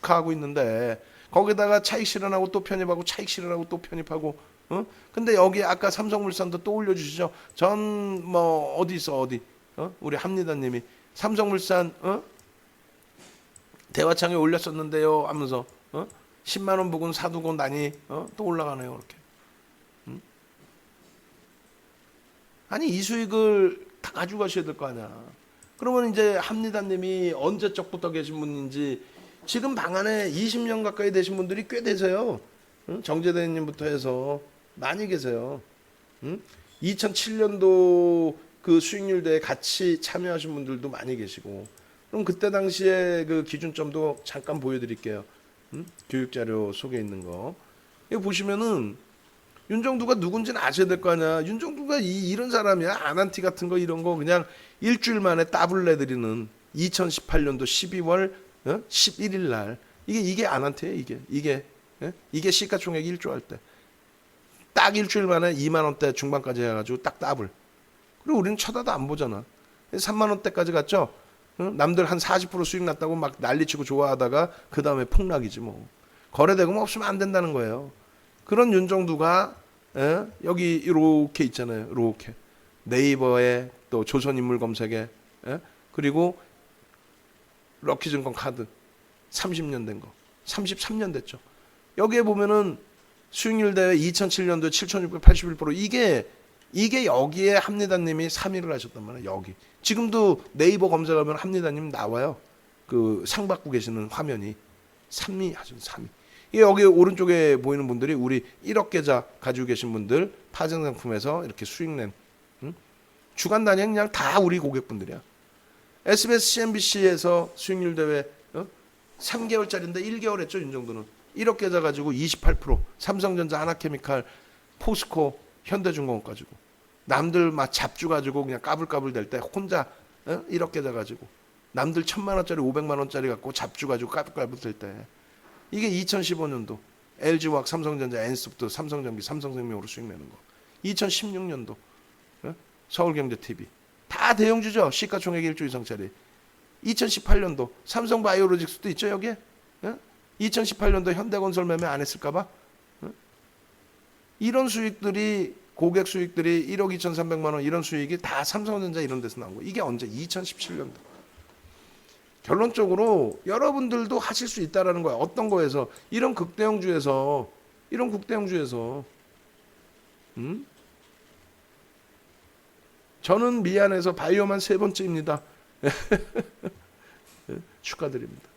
하고 있는데 거기다가 차익 실현하고 또 편입하고 차익 실현하고 또 편입하고. 근데 여기 아까 삼성물산도 또 올려주시죠. 전 뭐 어디 있어 어디? 우리 합니다님이 삼성물산 대화창에 올렸었는데요 하면서 10만 원 부근 사두고 나니 또 올라가네요 이렇게. 아니 이 수익을 다 가져가셔야 될 거 아니야. 그러면 이제 합니다님이 언제적부터 계신 분인지 지금 방 안에 20년 가까이 되신 분들이 꽤 되세요. 정재대님부터 해서 많이 계세요. 2007년도 그 수익률 대에 같이 참여하신 분들도 많이 계시고. 그럼 그때 당시에 그 기준점도 잠깐 보여드릴게요. 교육자료 속에 있는 거. 이거 보시면은 윤정두가 누군지는 아셔야 될 거 아니야. 윤정두가 이런 사람이야. 아난티 같은 거 이런 거 그냥 일주일 만에 따블 내드리는 2018년도 12월 11일 날 이게 아난티예요. 이게 시가총액 1조 할 때. 딱 일주일 만에 2만 원대 중반까지 해가지고 딱 따블. 그리고 우리는 쳐다도 안 보잖아. 3만 원대까지 갔죠. 남들 한 40% 수익 났다고 막 난리치고 좋아하다가 그 다음에 폭락이지 뭐. 거래대금 없으면 안 된다는 거예요. 그런 윤정두가 여기 이렇게 있잖아요. 이렇게 네이버에 또 조선인물 검색에 그리고 럭키증권 카드 30년 된 거, 33년 됐죠. 여기에 보면은 수익률 대회 2007년도에 7,681% 이게 여기에 합니다님이 3위를 하셨단 말이에요. 여기 지금도 네이버 검색하면 합니다님 나와요. 그 상 받고 계시는 화면이 3위 하신 3위. 여기 오른쪽에 보이는 분들이 우리 1억 계좌 가지고 계신 분들 파생상품에서 이렇게 수익 낸 주간 단위 그냥 다 우리 고객분들이야. SBS, CNBC에서 수익률 대회 3개월짜리인데 1개월 했죠. 윤정도는 1억 계좌 가지고 28% 삼성전자, 하나케미칼, 포스코, 현대중공업 가지고 남들 막 잡주 가지고 그냥 까불까불 될 때 혼자 1억 계좌 가지고 남들 1,000만 원짜리 500만 원짜리 갖고 잡주 가지고 까불까불 될 때 이게 2015년도 LG화학, 삼성전자, 엔소프트, 삼성전기, 삼성생명으로 수익 내는 거. 2016년도 서울경제TV 다 대형주죠. 시가총액 1조 이상짜리. 2018년도 삼성바이오로직스도 있죠 여기에. 2018년도 현대건설 매매 안 했을까봐. 이런 수익들이 고객 수익들이 1억 2,300만 원 이런 수익이 다 삼성전자 이런 데서 나온 거. 이게 언제? 2017년도. 결론적으로 여러분들도 하실 수 있다라는 거야. 어떤 거에서 이런 극대형주에서 저는 미안해서 바이오만 3번째입니다. 축하드립니다.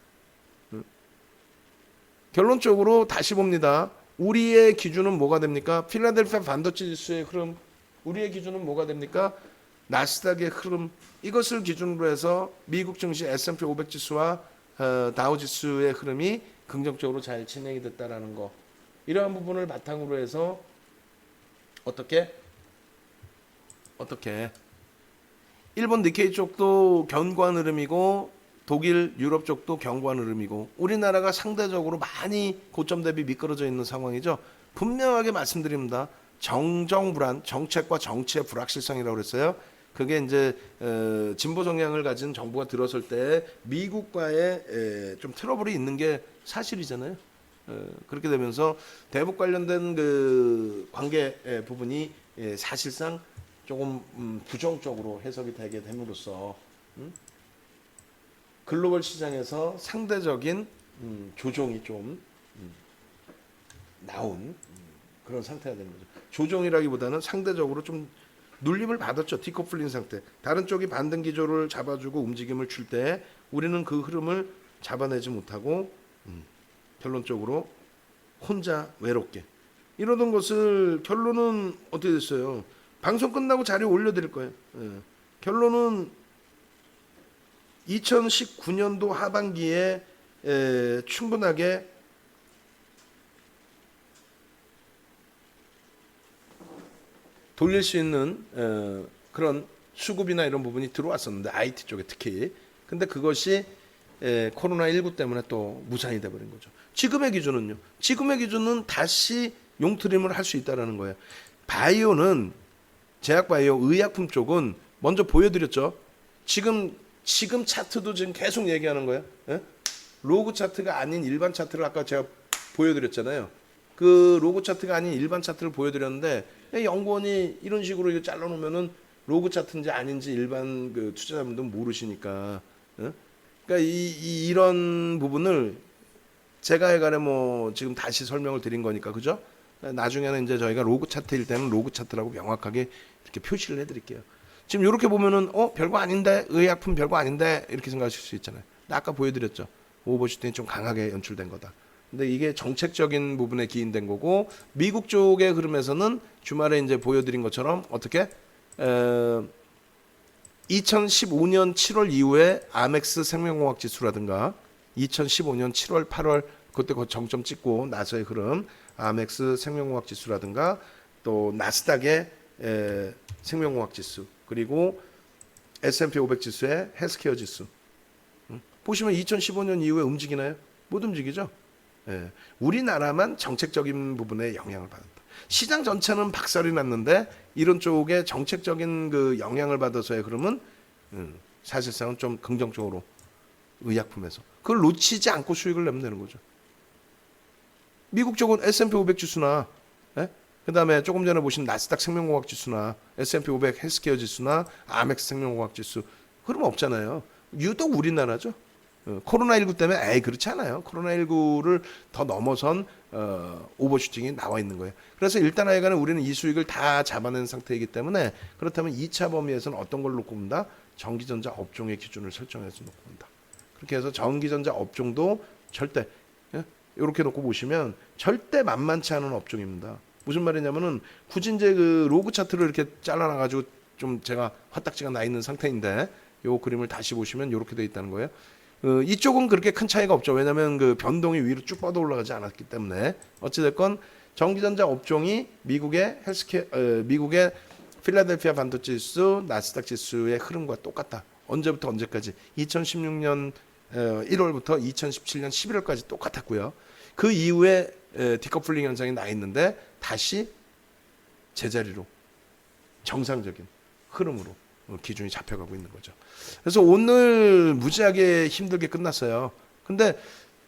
결론적으로 다시 봅니다. 우리의 기준은 뭐가 됩니까? 필라델피아 반도체 지수의 흐름. 우리의 기준은 뭐가 됩니까? 나스닥의 흐름. 이것을 기준으로 해서 미국 증시 S&P 500 지수와 다우 지수의 흐름이 긍정적으로 잘 진행이 됐다라는 거. 이러한 부분을 바탕으로 해서 어떻게 일본 니케이 쪽도 견고한 흐름이고 독일, 유럽 쪽도 견고한 흐름이고 우리나라가 상대적으로 많이 고점 대비 미끄러져 있는 상황이죠. 분명하게 말씀드립니다. 정정불안, 정책과 정치의 불확실성이라고 그랬어요. 그게 이제 진보 성향을 가진 정부가 들어설 때 미국과의 좀 트러블이 있는 게 사실이잖아요. 그렇게 되면서 대북 관련된 그 관계 부분이 사실상 조금 부정적으로 해석이 되게 됨으로써 글로벌 시장에서 상대적인 조정이 좀 나온 그런 상태가 되는 거죠. 조정이라기보다는 상대적으로 좀 눌림을 받았죠. 디커플링 상태. 다른 쪽이 반등 기조를 잡아주고 움직임을 줄 때 우리는 그 흐름을 잡아내지 못하고 결론적으로 혼자 외롭게 이러던 것을 결론은 어떻게 됐어요? 방송 끝나고 자료 올려드릴 거예요. 결론은 2019년도 하반기에 충분하게 돌릴 수 있는 그런 수급이나 이런 부분이 들어왔었는데 IT 쪽에 특히. 근데 그것이 코로나19 때문에 또 무산이 돼버린 거죠. 지금의 기준은요. 지금의 기준은 다시 용트림을 할 수 있다는 거예요. 바이오는 제약바이오 의약품 쪽은 먼저 보여드렸죠. 지금 차트도 지금 계속 얘기하는 거예요. 예? 로그 차트가 아닌 일반 차트를 아까 제가 보여드렸잖아요. 그 로그 차트가 아닌 일반 차트를 보여드렸는데 연구원이 이런 식으로 이거 잘라놓으면은 로그 차트인지 아닌지 일반 그 투자자분들은 모르시니까. 예? 그러니까 이런 부분을 제가 해간에 뭐 지금 다시 설명을 드린 거니까 그죠? 나중에는 이제 저희가 로그 차트일 때는 로그 차트라고 명확하게 이렇게 표시를 해드릴게요. 지금 이렇게 보면은 별거 아닌데 의약품 별거 아닌데 이렇게 생각하실 수 있잖아요. 아까 보여드렸죠. 오버슈팅이 좀 강하게 연출된 거다. 근데 이게 정책적인 부분에 기인된 거고 미국 쪽의 흐름에서는 주말에 이제 보여드린 것처럼 어떻게 2015년 7월 이후에 아멕스 생명공학 지수라든가 2015년 7월 8월 그때 그 정점 찍고 나서의 흐름 아멕스 생명공학 지수라든가 또 나스닥의 생명공학 지수 그리고 S&P 500 지수의 헬스케어 지수 보시면 2015년 이후에 움직이나요? 못 움직이죠. 예. 우리나라만 정책적인 부분에 영향을 받았다. 시장 전체는 박살이 났는데 이런 쪽에 정책적인 그 영향을 받아서의 그러면 사실상은 좀 긍정적으로 의약품에서 그걸 놓치지 않고 수익을 내면 되는 거죠. 미국 쪽은 S&P 500 지수나 예? 그다음에 조금 전에 보신 나스닥 생명공학 지수나 S&P 500 헬스케어 지수나 아멕스 생명공학 지수 흐름 없잖아요. 유독 우리나라죠. 코로나19 때문에 그렇지 않아요. 코로나19를 더 넘어선 오버슈팅이 나와 있는 거예요. 그래서 일단 하여간에 우리는 이 수익을 다 잡아낸 상태이기 때문에 그렇다면 2차 범위에서는 어떤 걸 놓고 본다? 전기전자 업종의 기준을 설정해서 놓고 본다. 그렇게 해서 전기전자 업종도 절대 이렇게 놓고 보시면 절대 만만치 않은 업종입니다. 무슨 말이냐면은 굳이 이제 그 로그 차트를 이렇게 잘라놔가지고 좀 제가 화딱지가 나 있는 상태인데 요 그림을 다시 보시면 이렇게 돼 있다는 거예요. 이쪽은 그렇게 큰 차이가 없죠. 왜냐하면 그 변동이 위로 쭉 뻗어 올라가지 않았기 때문에 어찌됐건 전기전자 업종이 미국의 미국의 필라델피아 반도체 지수, 나스닥 지수의 흐름과 똑같다. 언제부터 언제까지? 2016년 1월부터 2017년 11월까지 똑같았고요. 그 이후에 디커플링 현상이 나 있는데 다시 제자리로 정상적인 흐름으로 기준이 잡혀가고 있는 거죠. 그래서 오늘 무지하게 힘들게 끝났어요. 근데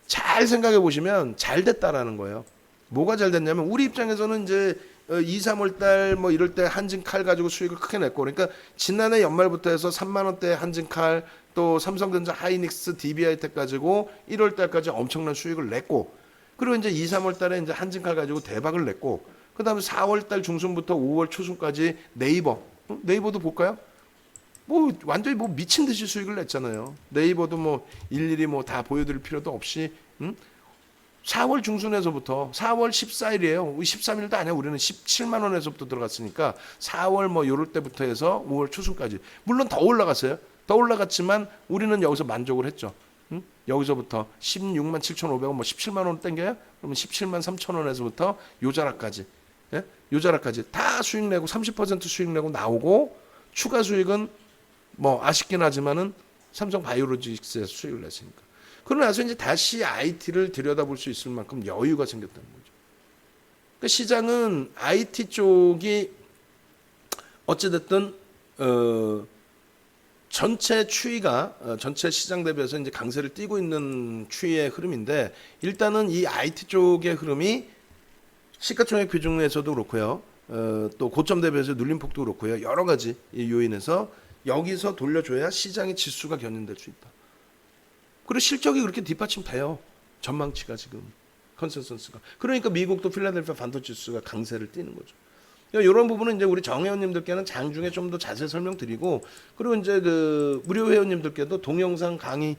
잘 생각해 보시면 잘 됐다라는 거예요. 뭐가 잘 됐냐면 우리 입장에서는 이제 2, 3월 달 뭐 이럴 때 한진 칼 가지고 수익을 크게 냈고 그러니까 지난해 연말부터 해서 3만 원대 한진 칼 또 삼성전자 하이닉스 DB하이텍 가지고 1월 달까지 엄청난 수익을 냈고 그리고 이제 2, 3월 달에 이제 한진 칼 가지고 대박을 냈고 그다음에 4월 달 중순부터 5월 초순까지 네이버도 볼까요? 뭐 완전히 뭐 미친 듯이 수익을 냈잖아요. 네이버도 뭐 일일이 뭐 다 보여드릴 필요도 없이 4월 중순에서부터 4월 14일이에요. 13일도 아니야. 우리는 17만 원에서부터 들어갔으니까 4월 뭐 요럴 때부터 해서 5월 초순까지. 물론 더 올라갔어요. 더 올라갔지만 우리는 여기서 만족을 했죠. 여기서부터 16만 7,500원 뭐 17만 원 땡겨요? 그러면 17만 3천 원에서부터 요 자락까지. 예? 요 자락까지 다 수익 내고 30% 수익 내고 나오고 추가 수익은 뭐 아쉽긴 하지만은 삼성 바이오로직스에서 수익을 냈으니까. 그러고 나서 이제 다시 IT를 들여다볼 수 있을 만큼 여유가 생겼다는 거죠. 그러니까 시장은 IT 쪽이 어찌됐든 전체 추이가 전체 시장 대비해서 이제 강세를 띠고 있는 추이의 흐름인데 일단은 이 IT 쪽의 흐름이 시가총액 비중에서도 그렇고요. 또 고점 대비해서 눌림폭도 그렇고요. 여러 가지 이 요인에서 여기서 돌려줘야 시장의 지수가 견인될 수 있다. 그리고 실적이 그렇게 뒷받침돼요. 전망치가 지금 컨센서스가. 그러니까 미국도 필라델피아 반도체 지수가 강세를 띠는 거죠. 이런 부분은 이제 우리 정회원님들께는 장중에 좀 더 자세히 설명드리고 그리고 이제 그 무료 회원님들께도 동영상 강의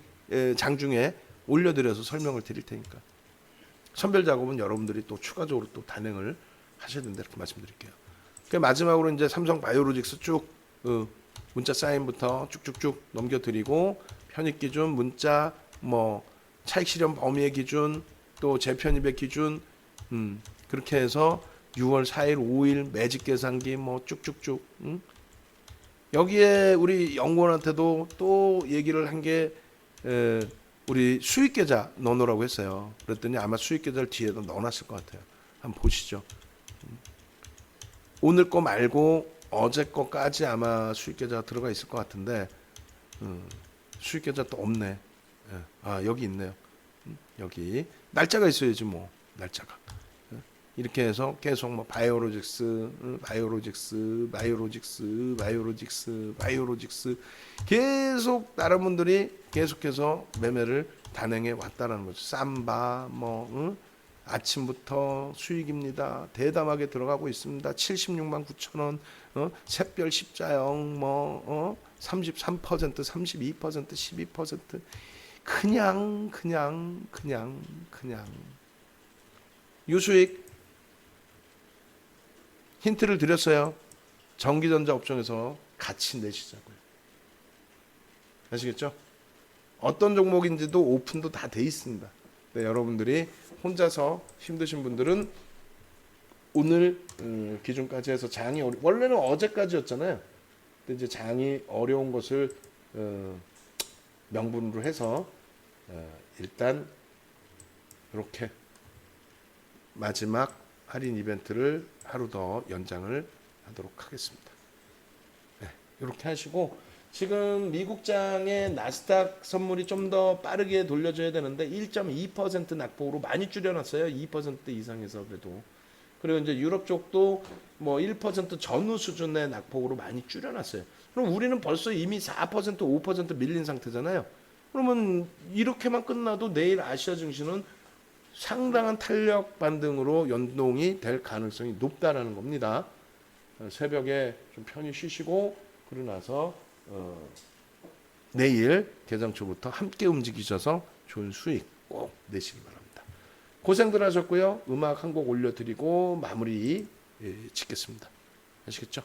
장중에 올려드려서 설명을 드릴 테니까 선별 작업은 여러분들이 또 추가적으로 또 단행을 하셔야 된다 이렇게 말씀드릴게요. 그 마지막으로 이제 삼성 바이오로직스 쭉 문자 사인부터 쭉쭉쭉 넘겨드리고 편입 기준 문자 뭐 차익 실현 범위의 기준, 또 재편입의 기준, 그렇게 해서 6월 4일, 5일 매직 계산기 뭐 쭉쭉쭉. 여기에 우리 연구원한테도 또 얘기를 한 게 우리 수익 계좌 넣어놓으라고 했어요. 그랬더니 아마 수익 계좌를 뒤에도 넣어놨을 것 같아요. 한번 보시죠. 오늘 거 말고 어제 거까지 아마 수익 계좌가 들어가 있을 것 같은데 수익 계좌 또 없네. 예. 아 여기 있네요. 여기 날짜가 있어야지 뭐 날짜가. 이렇게 해서 계속 뭐 바이오로직스, 바이오로직스 계속 다른 분들이 계속해서 매매를 단행해 왔다라는 거죠. 삼바 뭐 아침부터 수익입니다. 대담하게 들어가고 있습니다. 76만 9천 원, 샛별 십자형 뭐 33%, 32%, 12% 그냥 유수익 힌트를 드렸어요. 전기전자 업종에서 같이 내시자고요. 아시겠죠? 어떤 종목인지도 오픈도 다 돼 있습니다. 네, 여러분들이 혼자서 힘드신 분들은 오늘 기준까지 해서 장이 원래는 어제까지였잖아요. 근데 이제 장이 어려운 것을 명분으로 해서 일단 이렇게 마지막 할인 이벤트를 하루 더 연장을 하도록 하겠습니다. 네, 이렇게 하시고 지금 미국장의 나스닥 선물이 좀 더 빠르게 돌려줘야 되는데 1.2% 낙폭으로 많이 줄여놨어요. 2% 이상에서 그래도. 그리고 이제 유럽 쪽도 뭐 1% 전후 수준의 낙폭으로 많이 줄여놨어요. 그럼 우리는 벌써 이미 4%, 5% 밀린 상태잖아요. 그러면 이렇게만 끝나도 내일 아시아 증시는 상당한 탄력 반등으로 연동이 될 가능성이 높다라는 겁니다. 새벽에 좀 편히 쉬시고 그러고 나서 내일 개장초부터 함께 움직이셔서 좋은 수익 꼭 내시기 바랍니다. 고생들 하셨고요. 음악 한 곡 올려드리고 마무리 짓겠습니다. 아시겠죠?